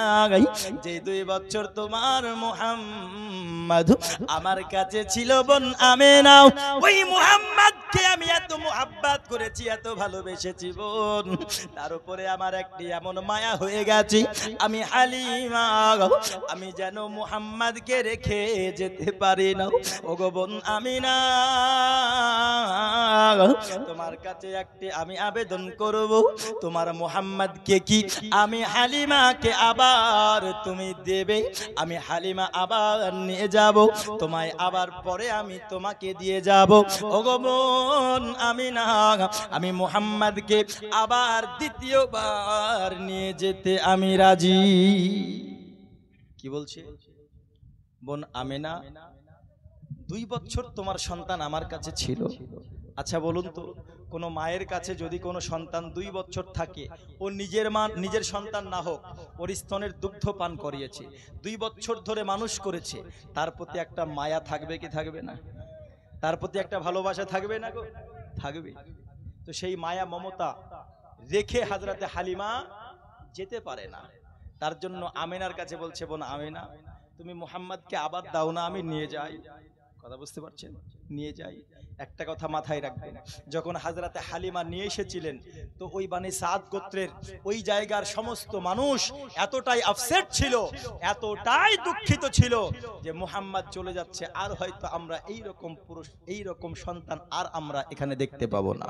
যে 2 বছর তোমার মুহাম্মদ আমার কাছে ছিল বোন আমিনা, ওই মুহাম্মদকে আমি এত মুহাব্বত করেছি, এত ভালোবেসেছি বোন, তার উপরে আমার একটি এমন মায়া হয়ে গেছে, আমি হালিমা আমি যেন মুহাম্মদকে রেখে যেতে পারি না। ওগো বোন আমিনা, তোমার কাছে একটি আমি আবেদন করব, তোমার মুহাম্মদকে কি আমি হালিমাকে আবার তুমি দেবে? আমি হালিমা আবার নিয়ে যাব, তোমায় আবার পরে আমি তোমাকে দিয়ে যাব। ওগো বোন আমিনা, আমি মুহাম্মদকে আবার দ্বিতীয়বার নিয়ে যেতে আমি রাজি। কি বলছে বোন আমিনা? 2 বছর তোমার সন্তান আমার কাছে ছিল। আচ্ছা বলুন তো, কোন মায়ের কাছে যদি কোনো সন্তান 2 বছর থাকে, ও নিজের সন্তান না হোক, ওর স্তনের দুগ্ধ পান করিয়েছে, 2 বছর ধরে মানুষ করেছে, তার প্রতি একটা মায়া থাকবে কি থাকবে না? তার প্রতি একটা ভালোবাসা থাকবে না গো? থাকবে। তো সেই মায়া মমতা রেখে হযরতে হালিমা যেতে পারে না। তার জন্য আমিনার কাছে বলছে, বোন আমিনা, তুমি মুহাম্মদকে আবার দাও না, আমি নিয়ে যাই। কথা বুঝতে পারছেন? নিয়ে যাই। একটা কথা মাথায় রাখবেন, যখন হযরতে হালিমা নিয়ে এসেছিলেন তো ওই বানি সাদ গোত্রের ওই জায়গার সমস্ত মানুষ এতটাই আপসেট ছিল, এতটাই দুঃখিত ছিল যে মুহাম্মদ চলে যাচ্ছে, আর হয়তো আমরা এই রকম পুরুষ, এই রকম সন্তান আর আমরা এখানে দেখতে পাবো না।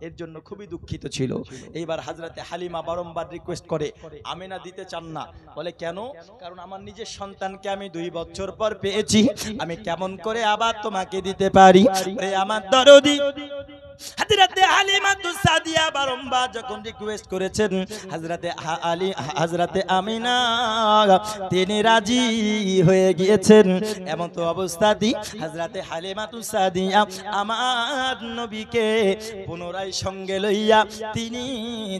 এর জন্য খুবই দুঃখিত ছিল। এইবার হযরতে হালিমা বারংবার রিকোয়েস্ট করে, আমিনা দিতে চান না। বলে কেন? কারণ আমার নিজের সন্তানকে আমি 2 বছর পর পেয়েছি, আমি কেমন করে আবার তোমাকে দিতে পারি? রে আমার দরদি হযরতে হালিমা সাদিয়া বারংবার যখন রিকোয়েস্ট করেছেন, হযরতে আমিনা তিনি রাজি হয়ে গিয়েছেন। এমন তো অবস্থাতেই হযরতে হালিমা সাদিয়া আমার নবীকে পুনরায় সঙ্গে লইয়া তিনি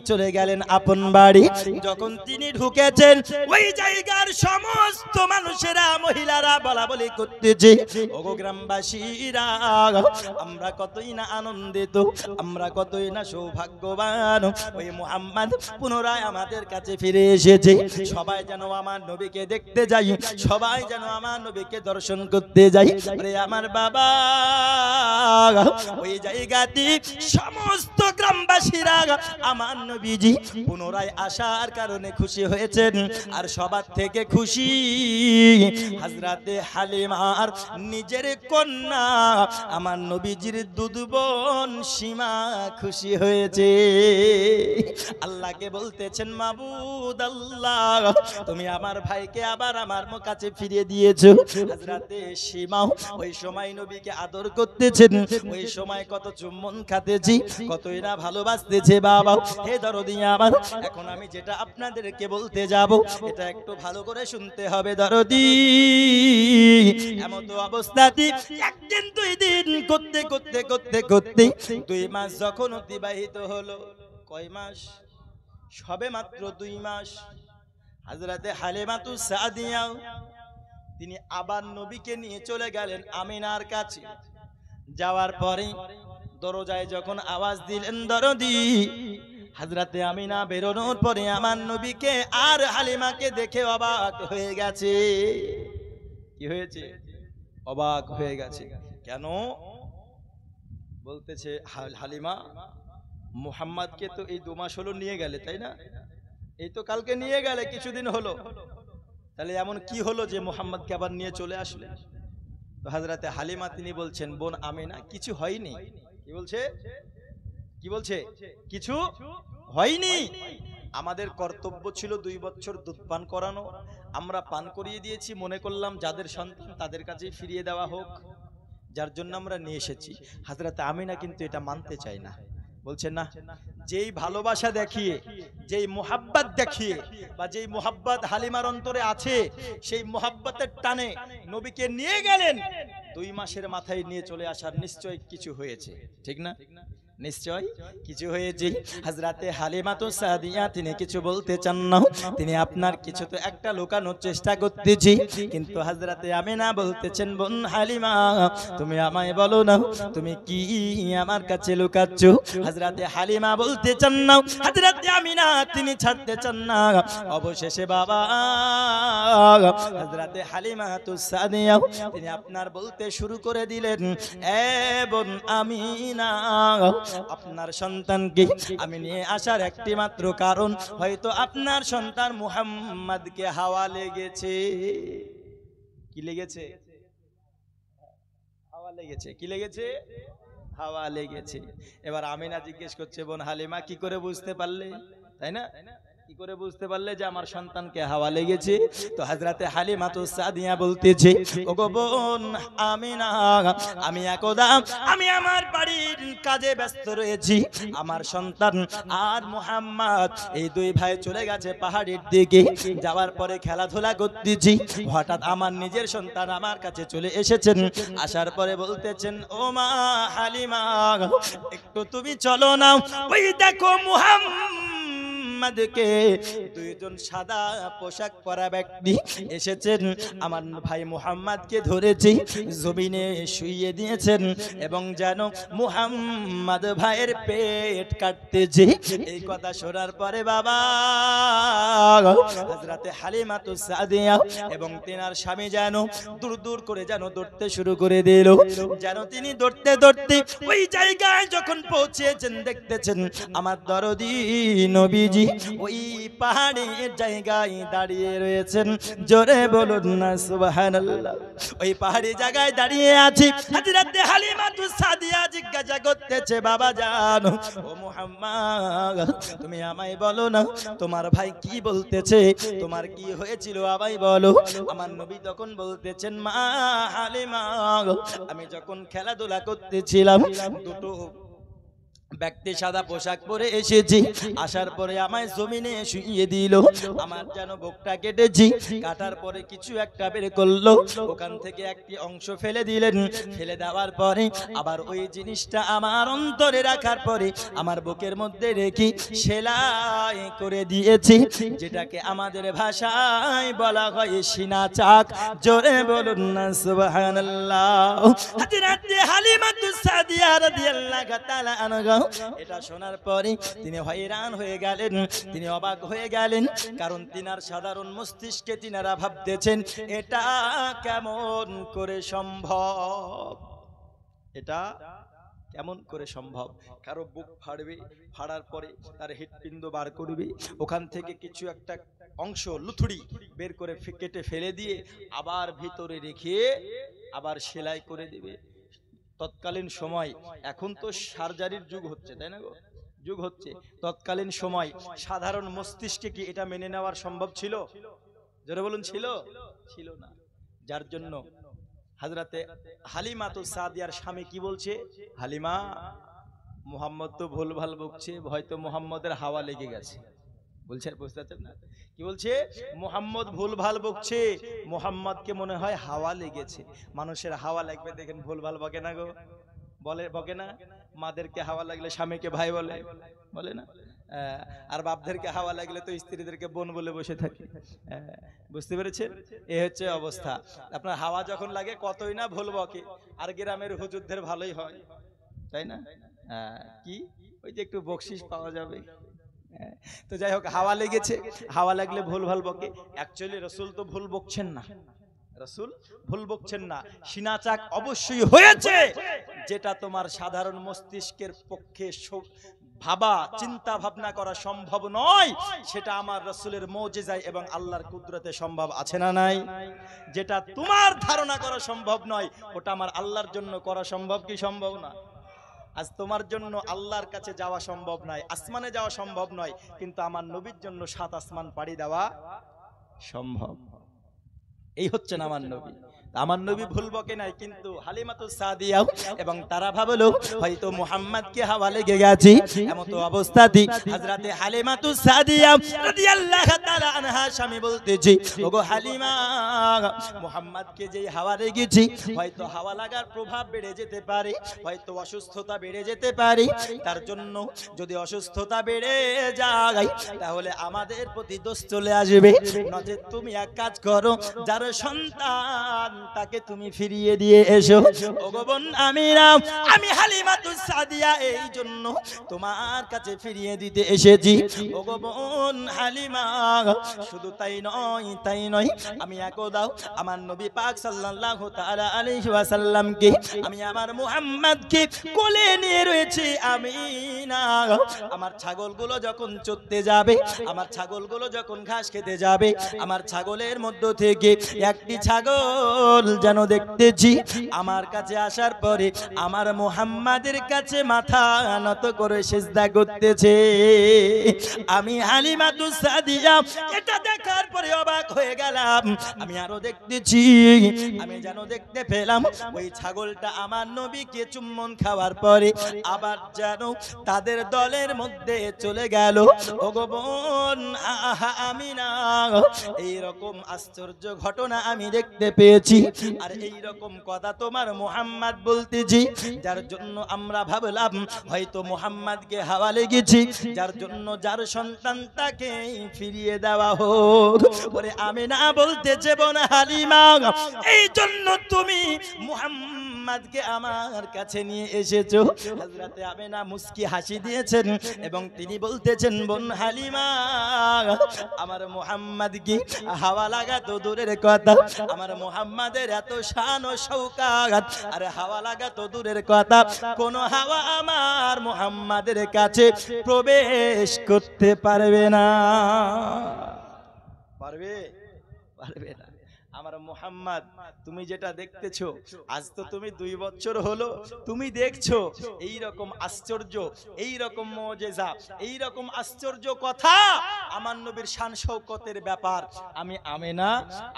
চলে গেলেন আপন বাড়ি। যখন তিনি ঢুকেছেন ওই জায়গার সমস্ত মানুষেরা, মহিলারা বলা বলি করতেছে, ওগো গ্রামবাসীরা, আমরা কতই না আনন্দে, আমরা কতই না সৌভাগ্যবান, ওই মুহাম্মদ পুনরায় আমাদের কাছে ফিরে এসেছে। সবাই যেন আমার নবীকে দেখতে যাই, সবাই যেন আমার নবীকে দর্শন করতে যাই। আরে আমার বাবা, ওই জায়গাতে সমস্ত গ্রামবাসীরা আমার নবীজি পুনরায় আসার কারণে খুশি হয়েছেন। আর সবার থেকে খুশি হযরতে হালিমার নিজের কন্যা আমার নবীজির দুধবোন সীমা খুশি হয়েছে। আল্লাহকে বলতেছেন, মাবুদ আল্লাহ, তুমি আমার ভাইকে আবার আমার কাছে ফিরিয়ে দিয়েছো। হযরতে সীমা ওই সময় নবীকে আদর করতেছেন, ওই সময় কত চুম্বন খাতেছি, কতই না ভালোবাসতেছে। বাবা হে দরদি আমার, এখন আমি যেটা আপনাদেরকে বলতে যাব এটা একটু ভালো করে শুনতে হবে দরদি। এমন তো অবস্থাতে একদিন 2 দিন করতে করতে করতে করতে 2 মাস যখন অতিবাহিত হলো, কয় মাস? সবে মাত্র 2 মাস। হযরতে হালিমা সাদিয়া তিনি আবার নবীকে নিয়ে চলে গেলেন আমিনার কাছে। যাওয়ার পরে দরজায় যখন আওয়াজ দিলেন দরদি, হযরতে আমিনা বেরোনোর পরে আমার নবীকে আর হালিমাকে দেখে অবাক হয়ে গেছে। কি হয়েছে? অবাক হয়ে গেছে। কেন? বলতেছে, হালিমা, মুহাম্মদকে তো এই 2 মাস হলো নিয়ে গেলে, তাই না? এই তো কালকে নিয়ে গেলে, কিছুদিন হলো, তাহলে এমন কি হলো যে মুহাম্মদকে আবার নিয়ে চলে আসলে? তো হযরতে হালিমা তিনি বলছেন, বোন আমিনা, কিছু হয়নি। কি বলছে? কি বলছে? কিছু হয়নি। আমাদের কর্তব্য ছিল 2 বছর দুধ পান করানো, আমরা পান করিয়ে দিয়েছি, মনে করলাম যাদের সন্তান তাদের কাছেই ফিরিয়ে দেওয়া হোক, যার জন্য আমরা নিয়ে এসেছি। হযরতে আমিনা কিন্তু এটা মানতে চায় না, বলছে না, যেই ভালোবাসা দেখিয়ে, যেই মোহাব্বত দেখিয়ে বা যেই মোহাব্বত হালিমার অন্তরে আছে, সেই মোহাব্বতের টানে নবীকে নিয়ে গেলেন, 2 মাসের মাথায় নিয়ে চলে আসার নিশ্চয় কিছু হয়েছে, ঠিক না? নিশ্চয় কিছু হয়েছে। হযরতে হালিমা সাদিয়া তিনি কিছু বলতে চান না, তিনি আপনার কিছু তো একটা লুকানোর চেষ্টা করতেছি। কিন্তু হযরতে আমিনা বলতেছেন, বোন হালিমা, তুমি আমায় বলো না, তুমি কি আমার কাছে লুকাচ্ছ? হযরতে হালিমা বলতে চান না, হযরতে আমিনা তিনি ছাড়তে চান না। অবশেষে বাবা হযরতে হালিমা সাদিয়া তিনি আপনার বলতে শুরু করে দিলেন, এ বোন আমিনা, আপনার সন্তানকে আমি নিয়ে আসার একটি মাত্র কারণ, হয়তো আপনার সন্তান মুহাম্মদকে হাওয়া লেগেছে। কি লেগেছে? হাওয়া লেগেছে। কি লেগেছে? হাওয়া লেগেছে। এবার আমিনা জিজ্ঞেস করছে, বোন হালিমা, কি করে বুঝতে পারলে? তাই না? কি করে বুঝতে পারলে যে আমার সন্তানকে হাওয়া লেগেছে? তো হযরতে হালিমা সাদিয়া বলতেছে, ওগো বোন আমিনা, আমি একদা আমি আমার বাড়ির কাজে ব্যস্ত রয়েছি, আমার সন্তান আর মুহাম্মদ এই 2 ভাই চলে গেছে পাহাড়ের দিকে। যাওয়ার পরে খেলাধুলা করতেছি, হঠাৎ আমার নিজের সন্তান আমার কাছে চলে এসেছেন। আসার পরে বলতেছেন, ও মা হালিমা, একটু তুমি চলো না, ওই দেখো মুহাম্মদ মুহাম্মাদকে দুইজন সাদা পোশাক পরা ব্যক্তি এসেছেন, আমার ভাই মুহাম্মাদকে ধরেছি, জমিনে শুইয়ে দিয়েছেন এবং যেন মুহাম্মদ ভাইয়ের পেট কাটতেছে। এই কথা শোনার পরে বাবা হযরতে হালিমাতুস সাদিয়া এবং তিনার স্বামী যেন দূর দূর করে যেন দৌড়তে শুরু করে দিল। যেন তিনি দৌড়তে দৌড়তে ওই জায়গায় যখন পৌঁছেছেন, দেখতেছেন আমার দরদি নবীজি ওই পাহাড়ের জায়গায় দাঁড়িয়ে রয়েছেন। জোরে বলুন না সুবহানাল্লাহ। ওই পাহাড়ি জায়গায় দাঁড়িয়ে আছি, হযরতে হালিমাতুস সাদিয়া জিজ্ঞাসা করতেছে, বাবা জানো ও মুহাম্মদ, তুমি আমায় বলো না তোমার ভাই কি বলতেছে, তোমার কি হয়েছিল আমায় বলো। আমার নবী তখন বলতেছেন, মা হালিমা, আমি যখন খেলাধুলা করতেছিলাম দুটো ব্যক্তি সাদা পোশাক পরে এসেছি, আসার পরে আমায় জমিনে শুইয়ে দিল, আমার যেন বুকটা কেটেছি, কাটার পরে কিছু একটা বের করলো, ওখান থেকে একটি অংশ ফেলে দিলেন, ফেলে দেওয়ার পরে আবার ওই জিনিসটা আমার অন্তরে রাখার পরে আমার বুকের মধ্যে রেখে সেলাই করে দিয়েছি, যেটাকে আমাদের ভাষায় বলা হয় সিনা চাক। জোরে বলুন না সুবহানাল্লাহ। হযরতে হালিমাতুস সাদিয়া রাদিয়াল্লাহু তাআলা আনহা এটা শোনার পরে তিনি হয়রান হয়ে গেলেন, তিনি অবাক হয়ে গেলেন, কারণ তিনার সাধারণ মস্তিষ্কে তিনারা ভাবতেছেন এটা কেমন করে সম্ভব, এটা কেমন করে সম্ভব। কারো বুক ফাড়বে, ফাড়ার পরে তার হৃৎপিণ্ড বার করবে, ওখান থেকে কিছু একটা অংশ লুথুড়ি বের করে কেটে ফেলে দিয়ে আবার ভিতরে রেখে আবার সেলাই করে দিবে। তৎকালীন সময়, এখন তো সার্জারির যুগ হচ্ছে, তাই না গো, যুগ হচ্ছে, তৎকালীন সময় সাধারণ মস্তিষ্কে কি এটা মেনে নেওয়ার সম্ভব ছিল? জোরে বলুন, ছিল? ছিল না। যার জন্য হযরতে হালিমাতুস সাদিয়ার স্বামী কি বলছে, হালিমা, মুহাম্মদ তো ভুলভাল বকছে, হয়তো মুহাম্মদের হাওয়া লেগে গেছে। বলছে, বুঝতে পারছেন না কি বলছে, মুহাম্মদ ভুলভাল বকছে, মুহাম্মদকে মনে হয় হাওয়া লেগেছে। মানুষের হাওয়া লাগবে দেখেন ভুলভাল বকে না গো, বলে বকে না? মাদেরকে হাওয়া লাগলে স্বামীকে ভাই বলে, বলে না? আর বাপদেরকে হাওয়া লাগলে তো স্ত্রীদেরকে বোন বলে বসে থাকে। বুঝতে পেরেছেন? এ হচ্ছে অবস্থা। আপনার হাওয়া যখন লাগে কতই না ভুল বকে, আর গ্রামের হুজুরদের ভালোই হয়, তাই না? কি ওই যে একটু বকশিস পাওয়া যাবে। তো যাই হোক, হাওয়া লেগেছে, হাওয়া লাগলে ভুল ভাল বকে। অ্যাকচুয়ালি রাসূল তো ভুল বকছেন না, রাসূল ভুল বকছেন না। সিনাচাক অবশ্যই হয়েছে, যেটা তোমার সাধারণ মস্তিষ্কের পক্ষে ভাবা, চিন্তা ভাবনা করা সম্ভব নয়, সেটা আমার রাসূলের মুজিজায় এবং আল্লাহর কুদরতে সম্ভব আছে না নাই? যেটা তোমার ধারণা করা সম্ভব নয়, ওটা আমার আল্লাহর জন্য করা সম্ভব কি সম্ভব না? আজ তোমার জন্য আল্লাহর কাছে যাওয়া সম্ভব নয়, আসমানে যাওয়া সম্ভব নয়, কিন্তু আমার নবীর জন্য 7 আসমান পাড়ি দেওয়া সম্ভব। এই হচ্ছেন আমার নবী। আমার নবী ভুল বকে নাই, কিন্তু হালিমাতুস সাদিয়া এবং তারা ভাবলো হয়তো মুহাম্মদকে হাওয়া লেগে গেছে। এমন তো অবস্থাতে হযরতে হালিমাতুস সাদিয়া রাদিয়াল্লাহু তাআলা আনহা স্বামী বলতেছে, ওগো হালিমা, মুহাম্মদকে যেই হাওয়া লেগেছে, হয়তো হাওয়া লাগার প্রভাব বেড়ে যেতে পারে, হয়তো অসুস্থতা বেড়ে যেতে পারে। তার জন্য যদি অসুস্থতা বেড়ে যায় তাহলে আমাদের প্রতি দোষ চলে আসবে। নচেত তুমি এক কাজ করো, যার সন্তান তাকে তুমি ফিরিয়ে দিয়ে এসো। ওগো বোন আমিরা, আমি হালিমাতুস সাদিয়া এই জন্য তোমার কাছে ফিরিয়ে দিতে এসেছি। ওগো বোন হালিমা, শুধু তাই নয়, তাই নয়, আমি একদাও আমার নবী পাক সাল্লাল্লাহু তাআলা আলাইহি ওয়াসাল্লামকে, আমি আমার মুহাম্মদকে কোলে নিয়ে রয়েছি। আমি না, আমার ছাগলগুলো যখন চরতে যাবে, আমার ছাগলগুলো যখন ঘাস খেতে যাবে, আমার ছাগলের মধ্য থেকে একটি ছাগল যেন দেখতেছি আমার কাছে আসার পরে আমার মুহাম্মাদের কাছে মাথা নত করে সিজদা করতেছে। আমি হালিমাতুস সাদিয়া এটা দেখার পরে অবাক হয়ে গেলাম। আমি আরো দেখতেছি, আমি যেন দেখতে পেলাম ওই ছাগলটা আমার নবীকে চুম্বন খাওয়ার পরে আবার যেন তাদের দলের মধ্যে চলে গেল। ওগো বোন আমিনা, এইরকম আশ্চর্য ঘটনা আমি দেখতে পেয়েছি, আর এই রকম কথা তোমার মুহাম্মদ বলতেছি, যার জন্য আমরা ভাবলাম হয়তো মুহাম্মদকে হাওয়া লেগেছি, যার জন্য যার সন্তান তাকে ফিরিয়ে দেওয়া হোক। ওরে আমিনা বলতেছে বোন হালিমা, এই জন্য তুমি মুহাম্মদকে আমার কাছে নিয়ে এসেছো। হযরতে আমিনা মুস্কি হাসি দিয়েছেন এবং তিনি বলতেছেন বোন হালিমা, আমার মুহাম্মদ কি হাওয়া লাগা তো দূরের কথা, আমার মুহাম্মাদের এত শান ও শৌকাত, আর হাওয়া লাগা তো দূরের কথা, কোন হাওয়া আমার মুহাম্মাদের কাছে প্রবেশ করতে পারবে না। পারবে? পারবে না। আমার মুহাম্মদ তুমি যেটা দেখতেছো, আজ তো তুমি 2 বছর হলো তুমি দেখছো এই রকম আশ্চর্য, এই রকম মুজিজা, এই রকম আশ্চর্য কথা, আমার নবীর শান শৌকতের ব্যাপার আমি আমিনা,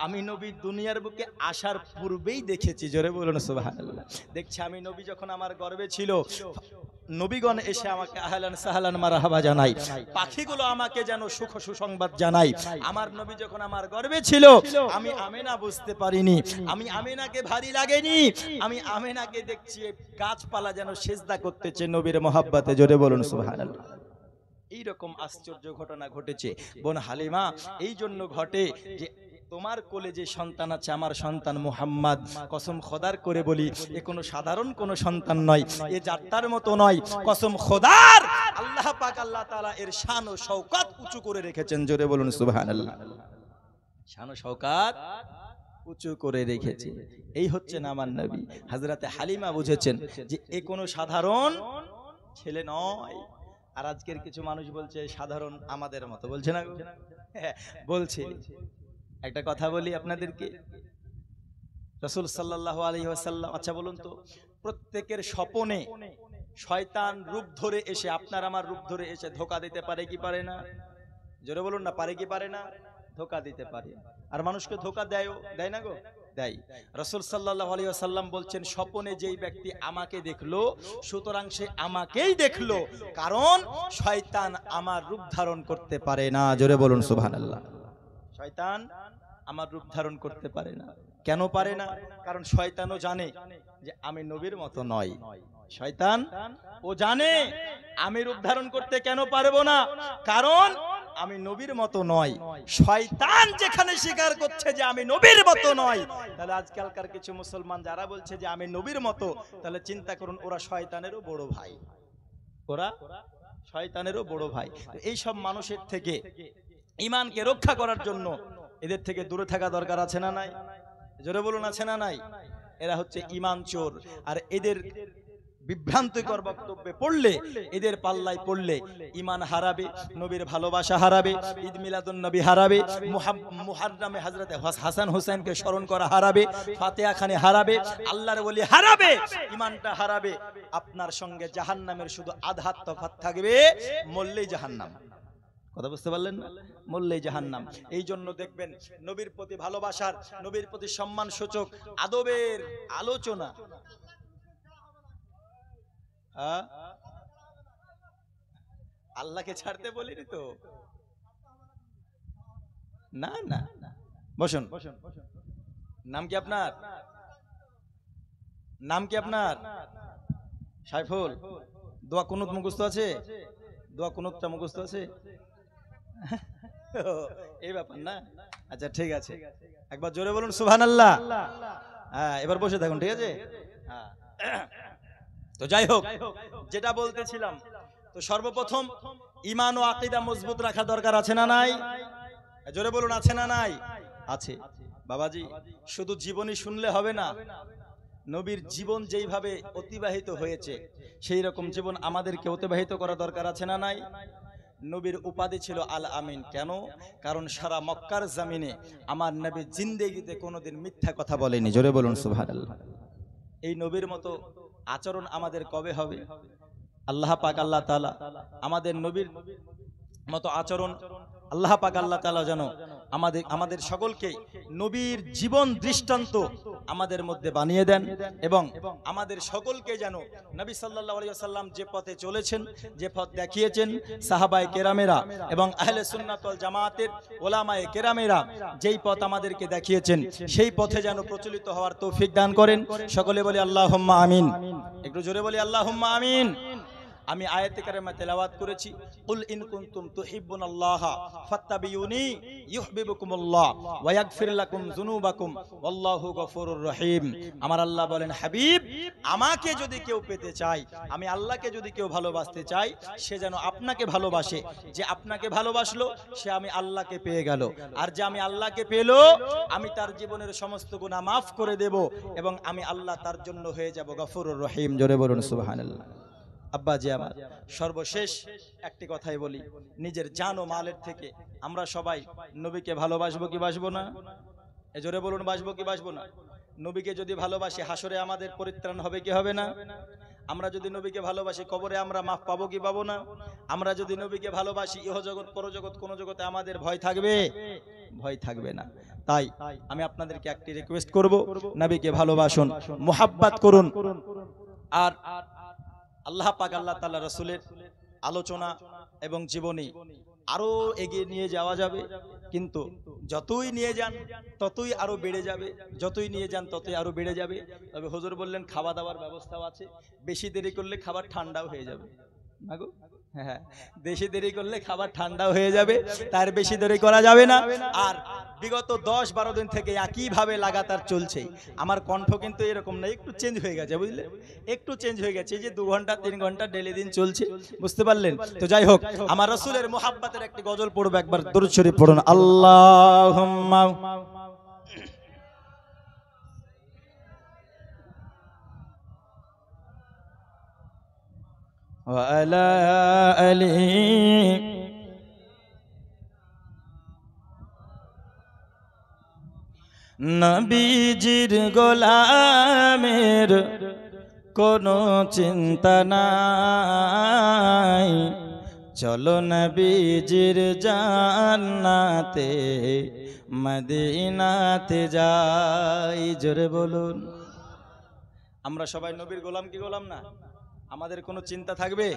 আমি নবী দুনিয়ার বুকে আসার পূর্বেই দেখেছি। জোরে বলুন সুবহানাল্লাহ। দেখছি আমি নবী যখন আমার গর্ভে ছিল, নবীগণ এসে আমাকে আহলান সাহলান মারহাবা জানাই, পাখিগুলো আমাকে যেন সুখ সুসংবাদ জানাই। আমার নবী যখন আমার গর্ভে ছিল, আমি আমিনা বুঝতে পারিনি, আমি আমিনাকে ভারী লাগেনি, আমি আমিনাকে দেখছি গাছপালা যেন সেজদা করতেছে নবীর মহব্বতে। জোরে বলুন সুবহানাল্লাহ। এইরকম আশ্চর্য ঘটনা ঘটেছে বোন হালিমা। এই জন্য ঘটে যে তোমার কোলে যে সন্তান আছে, আমার সন্তান মুহাম্মদ, কসম খোদার করে বলি, এ কোনো সাধারণ কোনো সন্তান নয়, এ যাত্রার মতো নয়, কসম খোদার, আল্লাহ পাক আল্লাহ তাআলা এর শান ও শওকত উঁচু করে রেখেছেন। জোরে বলুন সুবহানাল্লাহ। শান ও শওকত উঁচু করে রেখেছে। এই হচ্ছে না আমার নবী। হযরতে হালিমা বুঝেছেন যে এ কোনো সাধারণ ছেলে নয়। আর আজকের কিছু মানুষ বলছে সাধারণ আমাদের মতো, বলছে না? বলছে। একটা কথা বলি আপনাদেরকে, রাসূল সাল্লাল্লাহু আলাইহি ওয়াসাল্লাম, আচ্ছা বলুন তো, প্রত্যেকের স্বপনে শয়তান রূপ ধরে এসে, আপনার আমার রূপ ধরে এসে ধোঁকা দিতে পারে কি পারে না? জোরে বলুন না, পারে কি পারে না? ধোঁকা দিতে পারে। আর মানুষকে ধোঁকা দেয় না গো? দেয়। রাসূল সাল্লাল্লাহু আলাইহি ওয়াসাল্লাম বলছেন, স্বপনে যেই ব্যক্তি আমাকে দেখলো, সুতরাং সে আমাকেই দেখলো, কারণ শয়তান আমার রূপ ধারণ করতে পারে না। জোরে বলুন সুবহানাল্লাহ। শয়তান আমার রূপ ধারণ করতে পারে না। কেন পারে না? কারণ শয়তানও জানে যে আমি নবীর মতো নয়। শয়তান ও জানে আমি রূপ ধারণ করতে কেন পারবো না, কারণ আমি নবীর মতো নয়। শয়তান যেখানে স্বীকার করছে যে আমি নবীর মতো নয়, তাহলে আজকালকার কিছু মুসলমান যারা বলছে যে আমি নবীর মতো, তাহলে চিন্তা করুন ওরা শয়তানেরও বড় ভাই, ওরা শয়তানেরও বড় ভাই। এই সব মানুষের থেকে ঈমানকে রক্ষা করার জন্য এদের থেকে দূরে থাকা দরকার আছে না নাই? জোরে বলুন, আছে না নাই? এরা হচ্ছে ঈমান চোর। আর এদের বিভ্রান্তিকর বক্তব্যে পড়লে, এদের পাল্লায় পড়লে ঈমান হারাবে, নবীর ভালোবাসা হারাবে, ঈদ মিলাদুন নবী হারাবে, মুহররমে হযরত হাসান হুসাইনকে স্মরণ করা হারাবে, ফাতিহা খানি হারাবে, আল্লাহর ওলি হারাবে, ঈমানটা হারাবে। আপনার সঙ্গে জাহান্নামের শুধু আধার তফাৎ থাকবে, মরলেই জাহান্নাম। কথা বুঝতে পারলেন না? মরলেই জাহান্নাম। এই জন্য দেখবেন নবীর প্রতি ভালোবাসার, নবীর প্রতি সম্মান সূচক আদবের আলোচনা, আল্লাহকে ছাড়তে বলিনি তো, না না। বসুন। নাম কি আপনার? নাম কি আপনার? সাইফুল। দোয়া কুনুত মুখস্থ আছে? দোয়া কুনুতটা মুখস্থ আছে? এই ব্যাপার না? আচ্ছা ঠিক আছে, একবার জোরে বলুন সুবহানাল্লাহ। হ্যাঁ, এবার বসে থাকুন, ঠিক আছে? হ্যাঁ, তো যাই হোক, যেটা বলতেছিলাম, তো সর্বপ্রথম ঈমান ও আকীদা মজবুত রাখা দরকার আছে না নাই? জোরে বলুন, আছে না নাই? আছে। বাবাজি, শুধু জীবনী শুনলে হবে না, নবীর জীবন যেইভাবে অতিবাহিত হয়েছে সেই রকম জীবন আমাদেরকে অতিবাহিত করা দরকার আছে না নাই? নবীর উপাধি ছিল আল আমিন। কেন? কারণ সারা মক্কার জমিনে আমার নবী জিন্দেগিতে কোনোদিন মিথ্যা কথা বলেনি। জোরে বলুন সুবহানাল্লাহ। এই নবীর মতো আচরণ আমাদের কবে হবে? আল্লাহ পাক আল্লাহ তাআলা আমাদের নবীর মতো আচরণ, আল্লাহ পাক আল্লাহ তাআলা যেন আমাদের সকলকে নবীর জীবন দৃষ্টান্ত আমাদের মধ্যে বানিয়ে দেন এবং আমাদের সকলকে যেন নবী সাল্লাল্লাহু আলাইহি ওয়াসাল্লাম যে পথে চলেছেন, যে পথ দেখিয়েছেন, সাহাবায়ে কেরামেরা এবং আহলে সুন্নাত ওয়াল জামাতের ওলামায়ে কেরামেরা যেই পথ আমাদেরকে দেখিয়েছেন সেই পথে যেন প্রচলিত হওয়ার তৌফিক দান করেন। সকলে বলি আল্লাহুম্মা আমিন। একটু জোরে বলি আল্লাহুম্মা আমিন। আমি আয়াতে কারিমা তেলাওয়াত করেছি, কুল ইন কুনতুম তুহিব্বুনাল্লাহা ফাত্তাবিউনি ইউহিব্বুকুমুল্লাহ ওয়া ইয়াগফির লাকুম যুনুবাকুম ওয়াল্লাহু গফুরুর রহিম। আমার আল্লাহ বলেন, হাবিব, আমাকে যদি কেউ পেতে চায়, আমি আল্লাহকে যদি কেউ ভালোবাসতে চায়, সে যেন আপনাকে ভালোবাসে। যে আপনাকে ভালোবাসলো সে আমি আল্লাহকে পেয়ে গেল, আর যে আমি আল্লাহকে পেল আমি তার জীবনের সমস্ত গুনাহ মাফ করে দেব এবং আমি আল্লাহ তার জন্য হয়ে যাব গফুরুর রহিম। জোরে বলুন সুবহানাল্লাহ। আব্বাজি আমার, সর্বশেষ একটি কথাই বলি, নিজের জান ও মালের থেকে আমরা সবাই নবীকে ভালোবাসবো কি বাসবো না? এ জোরে বলুন, বাসবো কি বাসবো না? নবীকে যদি ভালোবাসি হাসরে আমাদের পরিত্রাণ হবে কি হবে না? আমরা যদি নবীকে ভালোবাসি কবরে আমরা মাফ পাবো কি পাবো না? আমরা যদি নবীকে ভালোবাসি ইহজগৎ পরজগৎ কোন জগতে আমাদের ভয় থাকবে? ভয় থাকবে না। তাই আমি আপনাদেরকে একটি রিকোয়েস্ট করব, নবীকে ভালোবাসুন, মুহাব্বত করুন। আর আল্লাহ পাক আল্লাহ তাআলা রাসূলের আলোচনা এবং জীবনী আরো এগিয়ে নিয়ে যাওয়া যাবে, কিন্তু যতই নিয়ে যান ততই আরো বেড়ে যাবে, যতই নিয়ে যান ততই আরো বেড়ে যাবে। তবে হুজুর বললেন খাওয়া দাওয়ার ব্যবস্থাও আছে, বেশি দেরি করলে খাবার ঠান্ডাও হয়ে যাবে। মাগো হ্যাঁ, বেশি দেরি করলে খাবার ঠান্ডাও হয়ে যাবে, তার বেশি দেরি করা যাবে না। আর বিগত 10-12 দিন থেকে একইভাবে লাগাতার চলছে। আমার কণ্ঠ কিন্তু এরকম না, একটু চেঞ্জ হয়ে গেছে, বুঝলে, একটু চেঞ্জ হয়ে গেছে। যে 2 ঘন্টা 3 ঘন্টা ডেলি দিন চলছে, বুঝতে পারলেন তো? যাই হোক, আমার রাসূলের মুহাব্বতের একটি গজল পড়বো, একবার দরুদ শরীফ পড়ুন। আল্লাহুম্মা ওয়া আলা আলিহি নবীজির গোলামের কোনো চিন্তা নাই, চলো নবীজির জান্নাতে মদিনাতে যাই। জোরে বলুন। আমরা সবাই নবীর গোলাম কি গোলাম না? আমাদের কোনো চিন্তা থাকবে?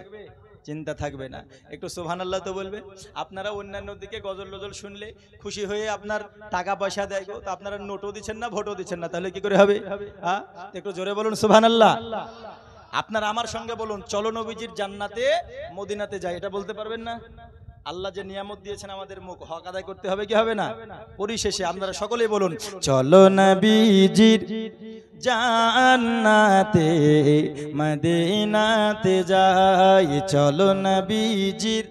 চিন্তা থাকবে না। একটু সুবহানাল্লাহ তো বলবে। আপনারা অন্যান্য দিকে গজল টজল শুনলে খুশি হয়ে আপনার টাকা পয়সা দেয় গো, তো আপনারা নোটও দিচ্ছেন না, ভোটও দিচ্ছেন না, তাহলে কি করে হবে? হ্যাঁ, একটু জোরে বলুন সুবহানাল্লাহ। আপনারা আমার সঙ্গে বলুন, চলো নবীজির জান্নাতে মদিনাতে যাই। এটা বলতে পারবেন না? আল্লাহ যে নিয়ামত দিয়েছেন আমাদের মুখ হক আদায় করতে হবে কি হবে না? পরিশেষে আপনারা সকলেই বলুন, চলো নবীজির জান্নাতে মদিনাতে যাই, চলো নবীজির,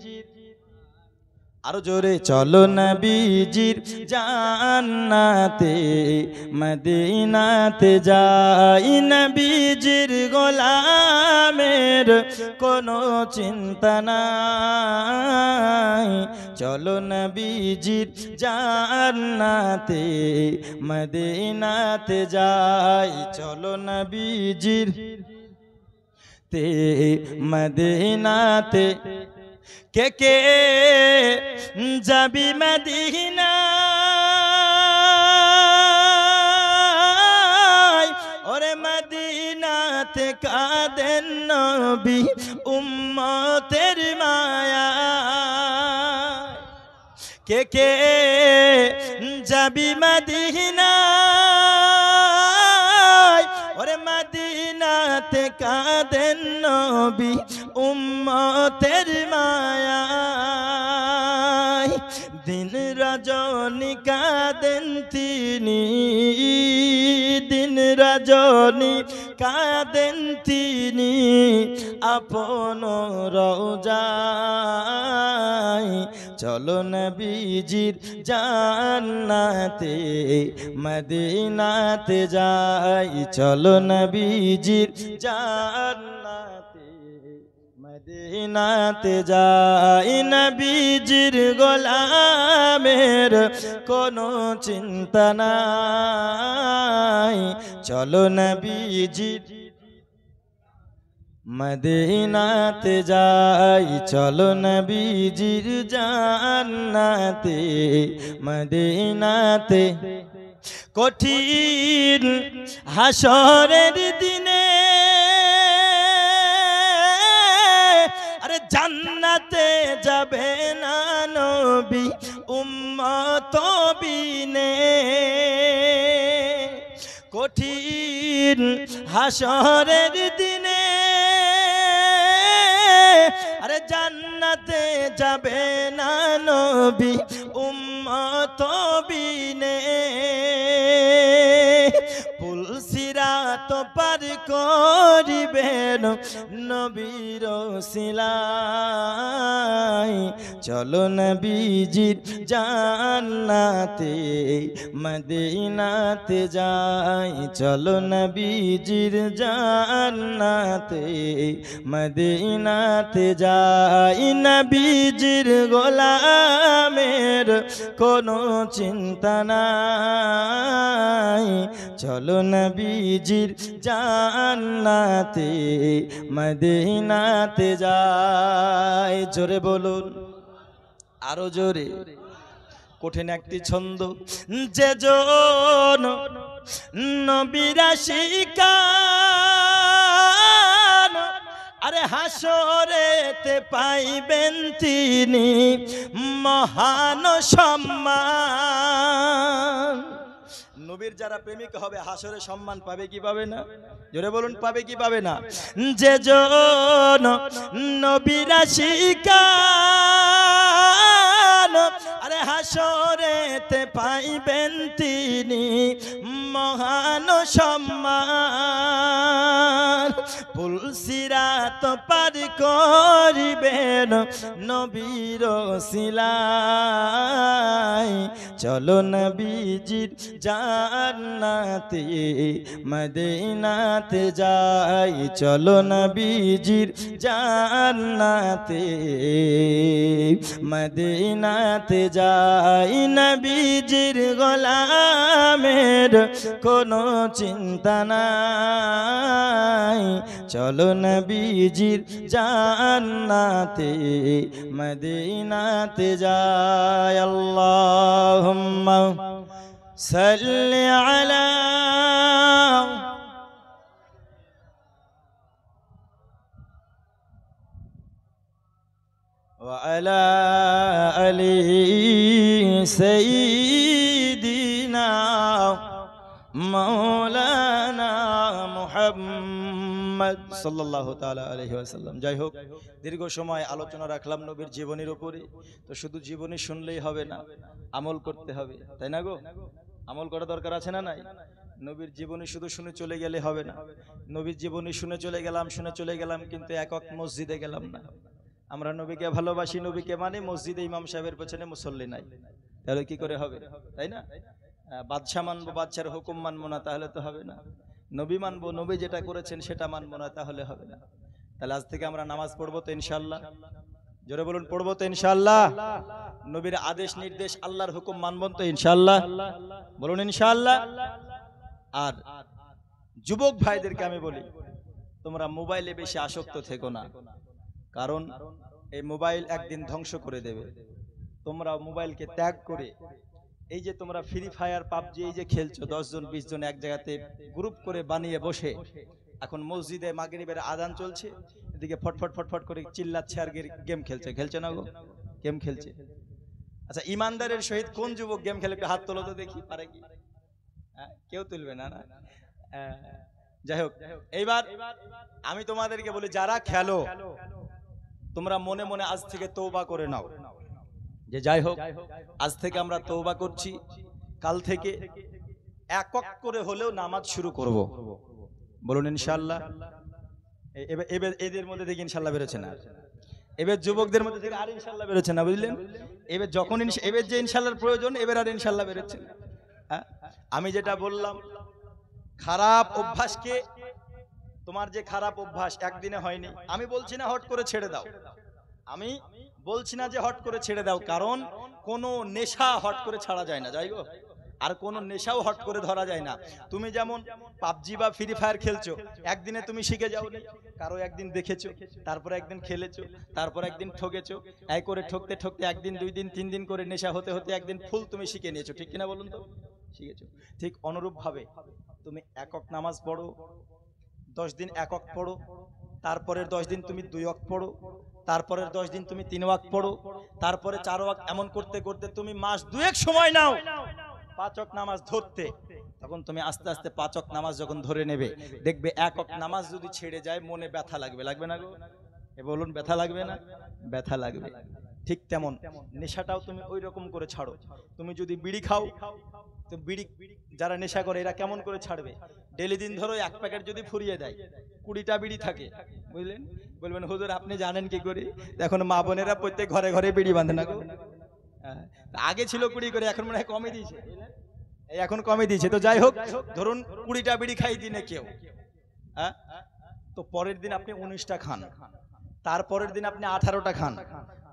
আরো জোরে, চলো নবীজির জান্নাতে মদিনাতে যাই, নবীজির গোলামের কোনো চিন্তা নাই, চলো নবীজির জান্নাতে মদিনাতে যাই, চলো নবীজির তে মদিনাতে। কে কে যাবি মদিনা, ওরে মদিনাতে কাঁদেন নবী উম্মতের মায়া। কে কে যাবি মদিনা, ওরে মদিনাতে কাঁদেন নবী উম্মতের মায়া। দিন রজনী কাঁদেন তিনি, দিন রজনী কাঁদেন তিনি আপন রওজায়, চলো নবীজির জান্নাতে মদিনাতে যাই, চলো নবীজির জান্নাতে মদিনাতে যাই, নবীজির গোলামের কোনো চিন্তা নাই, চলো নবীজির মদিনাতে যাই, চলো নবীজির জান্নাতে মদিনাতে। কঠিন হাসরের দিনে আরে জান্নাতে যাবে না নবী উম্মত বিনে কঠিন হাসরের দিনে আরে জান্নাতে যাবে না নবী উম্মত বিনে পুল সিরাত পার করিবেন নবীর ওসিলায় চলো নবীজির জান্নাতে মদিনাতে যাই চলো নবীজির জান্নাতে মদিনাতে যাই নবীজির গোলামের কোনো চিন্তা নাই চলো নবীজির জান্নাতে মদিনাতে যাই জোরে বলুন আরো জোরে কঠিন একটি ছন্দ যে জন নবীর আশিকান আরে হাসরেতে পাইবেন তিনি মহান সম্মান নবীর যারা প্রেমিক হবে হাসরে সম্মান পাবে কি পাবে না জোরে বলুন পাবে কি পাবে না যে জন নবীর আশিকান আরে হাসরেতে পাইবেন তিনি মহান সম্মান পুল সিরাত পার করিবেন নবীর ওসিলায় চলো নবীজির জান্নাতে মদিনাতে যাই চলো নবীজির জান্নাতে মদিনাতে যাই নবীজির গোলামের কোনো চিন্তা নাই চলো নবীজির জান্নাতে মদিনাতে যাই আল্লাহুম্মা সাল্লি আলা وعلى آل سيدنا مولانا মুহাম্মদ সাল্লাল্লাহু তাআলা আলাইহি ওয়াসাল্লাম যাই হোক দীর্ঘ সময় আলোচনা রাখলাম নবীর জীবনীর উপরে তো শুধু জীবনী শুনলেই হবে না আমল করতে হবে তাই না গো আমল করা দরকার আছে না নাই নবীর জীবনী শুধু শুনে চলে গেলে হবে না নবীর জীবনী শুনে চলে গেলাম কিন্তু একক মসজিদে গেলাম না আমরা নবীকে ভালোবাসি নবীকে মানে মসজিদে ইমাম সাহেবের পেছনে মুসল্লি নাই তাহলে কি করে হবে তাই না বাদশা মানবো বাদশার হুকুম মানবো না তাহলে তো হবে না নবী মানবো নবী যেটা করেছেন সেটা মানবো না তাহলে হবে না তাহলে আজ থেকে আমরা নামাজ পড়বো তো ইনশাআল্লাহ জোরে বলুন পড়বো তো ইনশাআল্লাহ নবীর আদেশ নির্দেশ আল্লাহর হুকুম মানবো তো ইনশাআল্লাহ বলুন ইনশাআল্লাহ আর যুবক ভাইদেরকে আমি বলি তোমরা মোবাইলে বেশি আসক্ত থেকো না কারণ এই মোবাইল একদিন ধ্বংস করে দেবে তোমরা মোবাইলকে ত্যাগ করে এই যে তোমরা ফ্রি ফায়ার পাবজি এই যে খেলছো 10 জন 20 জন এক জায়গাতে গ্রুপ করে বানিয়ে বসে এখন মসজিদে মাগরিবের আযান চলছে এদিকে ফটফট করে চিল্লাচ্ছে আর গেম খেলছে না গো গেম খেলছে আচ্ছা ইমানদারের সহিত কোন যুবক গেম খেলে হাত তোলো তো দেখি পারে কি কেউ তুলবে না না যাই হোক এইবার আমি তোমাদেরকে বলি যারা খেলো তোমরা মনে মনে আজ থেকে তওবা করে নাও যে যাই হোক আজ থেকে আমরা তওবা করছি কাল থেকে একক করে হলেও নামাজ শুরু করব বলুন ইনশাআল্লাহ এবার এদের মধ্যে থেকে ইনশাআল্লাহ বেরোচ্ছে না এবার যুবকদের মধ্যে থেকে আর ইনশাআল্লাহ বেরোচ্ছে না বুঝলেন এবার যখন এবার যে ইনশাআল্লাহর প্রয়োজন এবার আর ইনশাআল্লাহ বেরোচ্ছে না আমি যেটা বললাম খারাপ অভ্যাসকে তোমার যে খারাপ অভ্যাস একদিনে হয়নি আমি বলছি না হট করে ছেড়ে দাও আমি বলছি না যে হট করে ছেড়ে দাও কারণ কোনো নেশা হট করে ছাড়া যায় না যাই গো আর কোনো নেশাও হট করে ধরা যায় না তুমি যেমন পাবজি বা ফ্রি ফায়ার খেলছো একদিনে তুমি শিখে যাওনি কারো একদিন দেখেছো তারপর একদিন খেলেছো তারপর একদিন ঠকেছো এই করে ঠকতে ঠকতে একদিন দুই দিন তিন দিন করে নেশা হতে হতে একদিন ফুল তুমি শিখে নিয়েছো ঠিক কিনা বলুন তো শিখেছো? ঠিক অনুরূপভাবে তুমি একক নামাজ পড়ো, 10 দিন একক পড়ো, তারপরের 10 দিন তুমি 2 ওয়াক্ত পড়ো, তারপরের 10 দিন তুমি 3 ওয়াক্ত পড়ো, তারপরে 4 ওয়াক্ত, এমন করতে করতে তুমি মাস 2 সময় নাও 5 ওয়াক্ত নামাজ ধরতে। তখন তুমি আস্তে আস্তে 5 ওয়াক্ত নামাজ যখন ধরে নেবে, দেখবে এক ওয়াক্ত নামাজ যদি ছেড়ে যায় মনে ব্যথা লাগবে, লাগবে না গো? এ বলুন, ব্যথা লাগবে না? ব্যথা লাগবে। ঠিক তেমন নেশাটাও তুমি ওই রকম করে ছাড়ো। তুমি যদি বিড়ি খাও, তো বিড়ি যারা নেশা করে এরা কেমন করে ছাড়বে? ডেলি দিন ধরো 1 প্যাকেট যদি ফুরিয়ে দেয়, 20টা বিড়ি থাকে, বুঝলেন? বলবেন হুজুর আপনি জানেন কি করে? এখন মা বোনেরা প্রত্যেক ঘরে ঘরে বিড়ি বাঁধে না গো। আগে ছিল 20 করে, এখন মনে হয় কমে দিয়েছে, এই এখন কমে দিয়েছে। তো যাই হোক, ধরুন 20টা বিড়ি খাই দিনে কেউ, হ্যাঁ, তো পরের দিন আপনি 19টা খান, তারপরের দিন আপনি 18টা খান,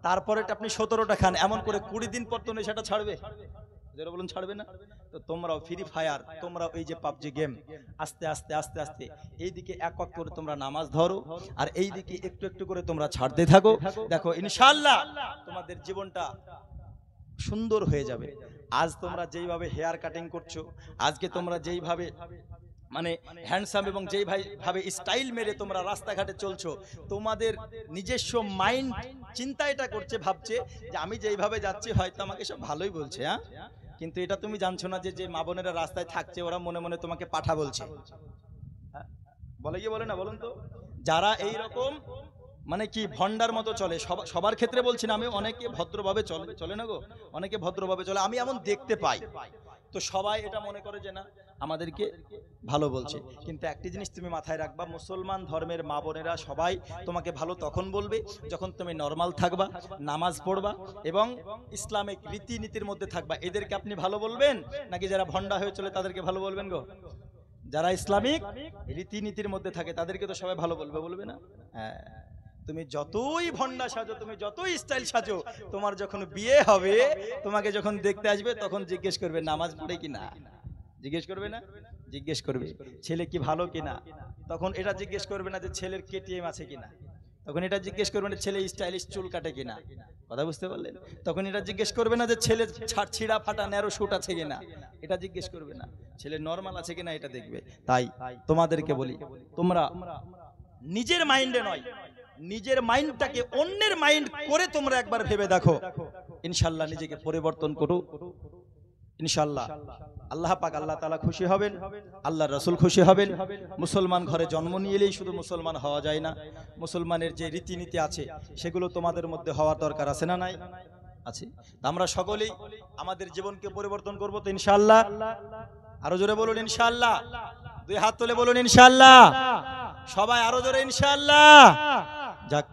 তারপরেরটা আপনি 17টা খান, এমন করে 20 দিন পর তো নেশাটা ছাড়বে? যারা বলুন ছাড়বে না। তো তোমরাও ফ্রি ফায়ার, তোমরাও এই যে পাবজি গেম, আস্তে আস্তে আস্তে আস্তে এইদিকে এক ওয়াক্ত করে তোমরা নামাজ ধরো, আর এইদিকে একটু একটু করে তোমরা ছাড়তে থাকো। দেখো ইনশাআল্লাহ তোমাদের জীবনটা সুন্দর হয়ে যাবে। আজ তোমরা যেইভাবে হেয়ার কাটিং করছো, আজকে তোমরা যেইভাবে মানে হ্যান্ডসাম এবং যেইভাবে স্টাইল মেরে তোমরা রাস্তাঘাটে চলছো, তোমাদের নিজস্ব মাইন্ড চিন্তা এটা করছে, ভাবছে যে আমি যেইভাবে যাচ্ছি হয়তো আমাকে সব ভালোই বলছে, হ্যাঁ, কিন্তু এটা তুমি জানছো না যে যে মা বোনেরা রাস্তায় থাকছে ওরা মনে মনে তোমাকে পাঠা বলছে। হ্যাঁ, বলে কি বলে না বলুন তো? যারা এই রকম মানে কি ভন্ডার মতো চলে, সবার ক্ষেত্রে বলছি না আমি, অনেকে ভদ্রভাবে চলে না গো, অনেকে ভদ্রভাবে চলে, আমি এমন দেখতে পাই। তো সবাই এটা মনে করে যে না আমাদেরকে ভালো বলছে, কিন্তু একটি জিনিস তুমি মাথায় রাখবা, মুসলমান ধর্মের মা বোনেরা সবাই তোমাকে ভালো তখন বলবে যখন তুমি নর্মাল থাকবা, নামাজ পড়বা এবং ইসলামিক রীতিনীতির মধ্যে থাকবা। এদেরকে আপনি ভালো বলবেন নাকি যারা ভন্ডা হয়ে চলে তাদেরকে ভালো বলবেন গো? যারা ইসলামিক রীতিনীতির মধ্যে থাকে তাদেরকে তো সবাই ভালো বলবে, বলবে না? হ্যাঁ, তুমি যতই ভন্ডা সাজো, তুমি যতই স্টাইল সাজো, তোমার যখন বিয়ে হবে, তোমাকে যখন দেখতে আসবে তখন জিজ্ঞেস করবে নামাজ পড়ে কিনা, জিজ্ঞেস করবে না? জিজ্ঞেস করবে ছেলে কি ভালো কিনা, তখন এটা জিজ্ঞেস করবে না যে ছেলের কেটিএম আছে কিনা, তখন এটা জিজ্ঞেস করবে না ছেলে স্টাইলিশ চুল কাটে কিনা, কথা বুঝতে পারলেন? তখন এটা জিজ্ঞেস করবে না যে ছেলে ছিঁড়া ফাটা ন্যারো শুট আছে কিনা, এটা জিজ্ঞেস করবে না, ছেলে নর্মাল আছে কিনা এটা দেখবে। তাই তোমাদেরকে বলি, তোমরা নিজের মাইন্ডে নয়, নিজের মাইন্ডটাকে অন্যের মাইন্ড করে তোমরা একবার ভেবে দেখো, ইনশাআল্লাহ নিজেকে পরিবর্তন করো। ইনশাআল্লাহ আল্লাহ পাক আল্লাহ তাআলা খুশি হবেন, আল্লাহর রাসূল খুশি হবেন। মুসলমান ঘরে জন্ম নিয়েই শুধু মুসলমান হওয়া যায় না, মুসলমানের যে রীতিনীতি আছে সেগুলো তোমাদের মধ্যে হওয়ার দরকার আছে না নাই? আছে। আমরা সকলেই আমাদের জীবনকে পরিবর্তন করব তো ইনশাআল্লাহ। আরো জোরে বলুন ইনশাআল্লাহ, 2 হাত তুলে বলুন ইনশাআল্লাহ, সবাই আরো জোরে ইনশাআল্লাহ। যাক,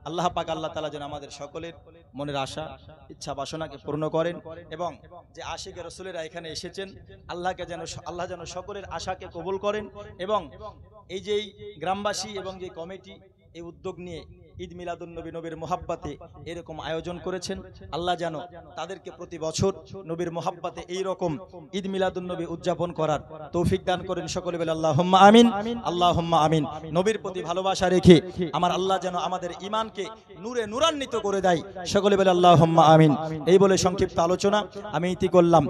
আল্লাহ পাক আল্লাহ তাআলা যেন আমাদের সকলের মনের আশা ইচ্ছা বাসনাকে পূর্ণ করেন, এবং যে আশিকে রাসূলেরা এখানে এসেছেন আল্লাহ যেন সকলের আশাকে কবুল করেন, এবং এই যে গ্রামবাসী এবং যে কমিটি এই উদ্যোগ নিয়ে ঈদ মিলাদুন নবী, নবীর মুহাব্বতে এরকম আয়োজন করেছেন, আল্লাহ যেন তাদেরকে প্রতি বছর নবীর মুহাব্বতে এই রকম ঈদ মিলাদুন নবী উদযাপন করার তৌফিক দান করেন। সকলে বলে আল্লাহুম্মা আমিন, আল্লাহুম্মা আমিন। নবীর প্রতি ভালোবাসা রেখে আমার আল্লাহ যেন আমাদের ঈমানকে নূরে নূরান্বিত করে দেয়। সকলে বলে আল্লাহুম্মা আমিন। এই বলে সংক্ষিপ্ত আলোচনা আমি ইতি করলাম।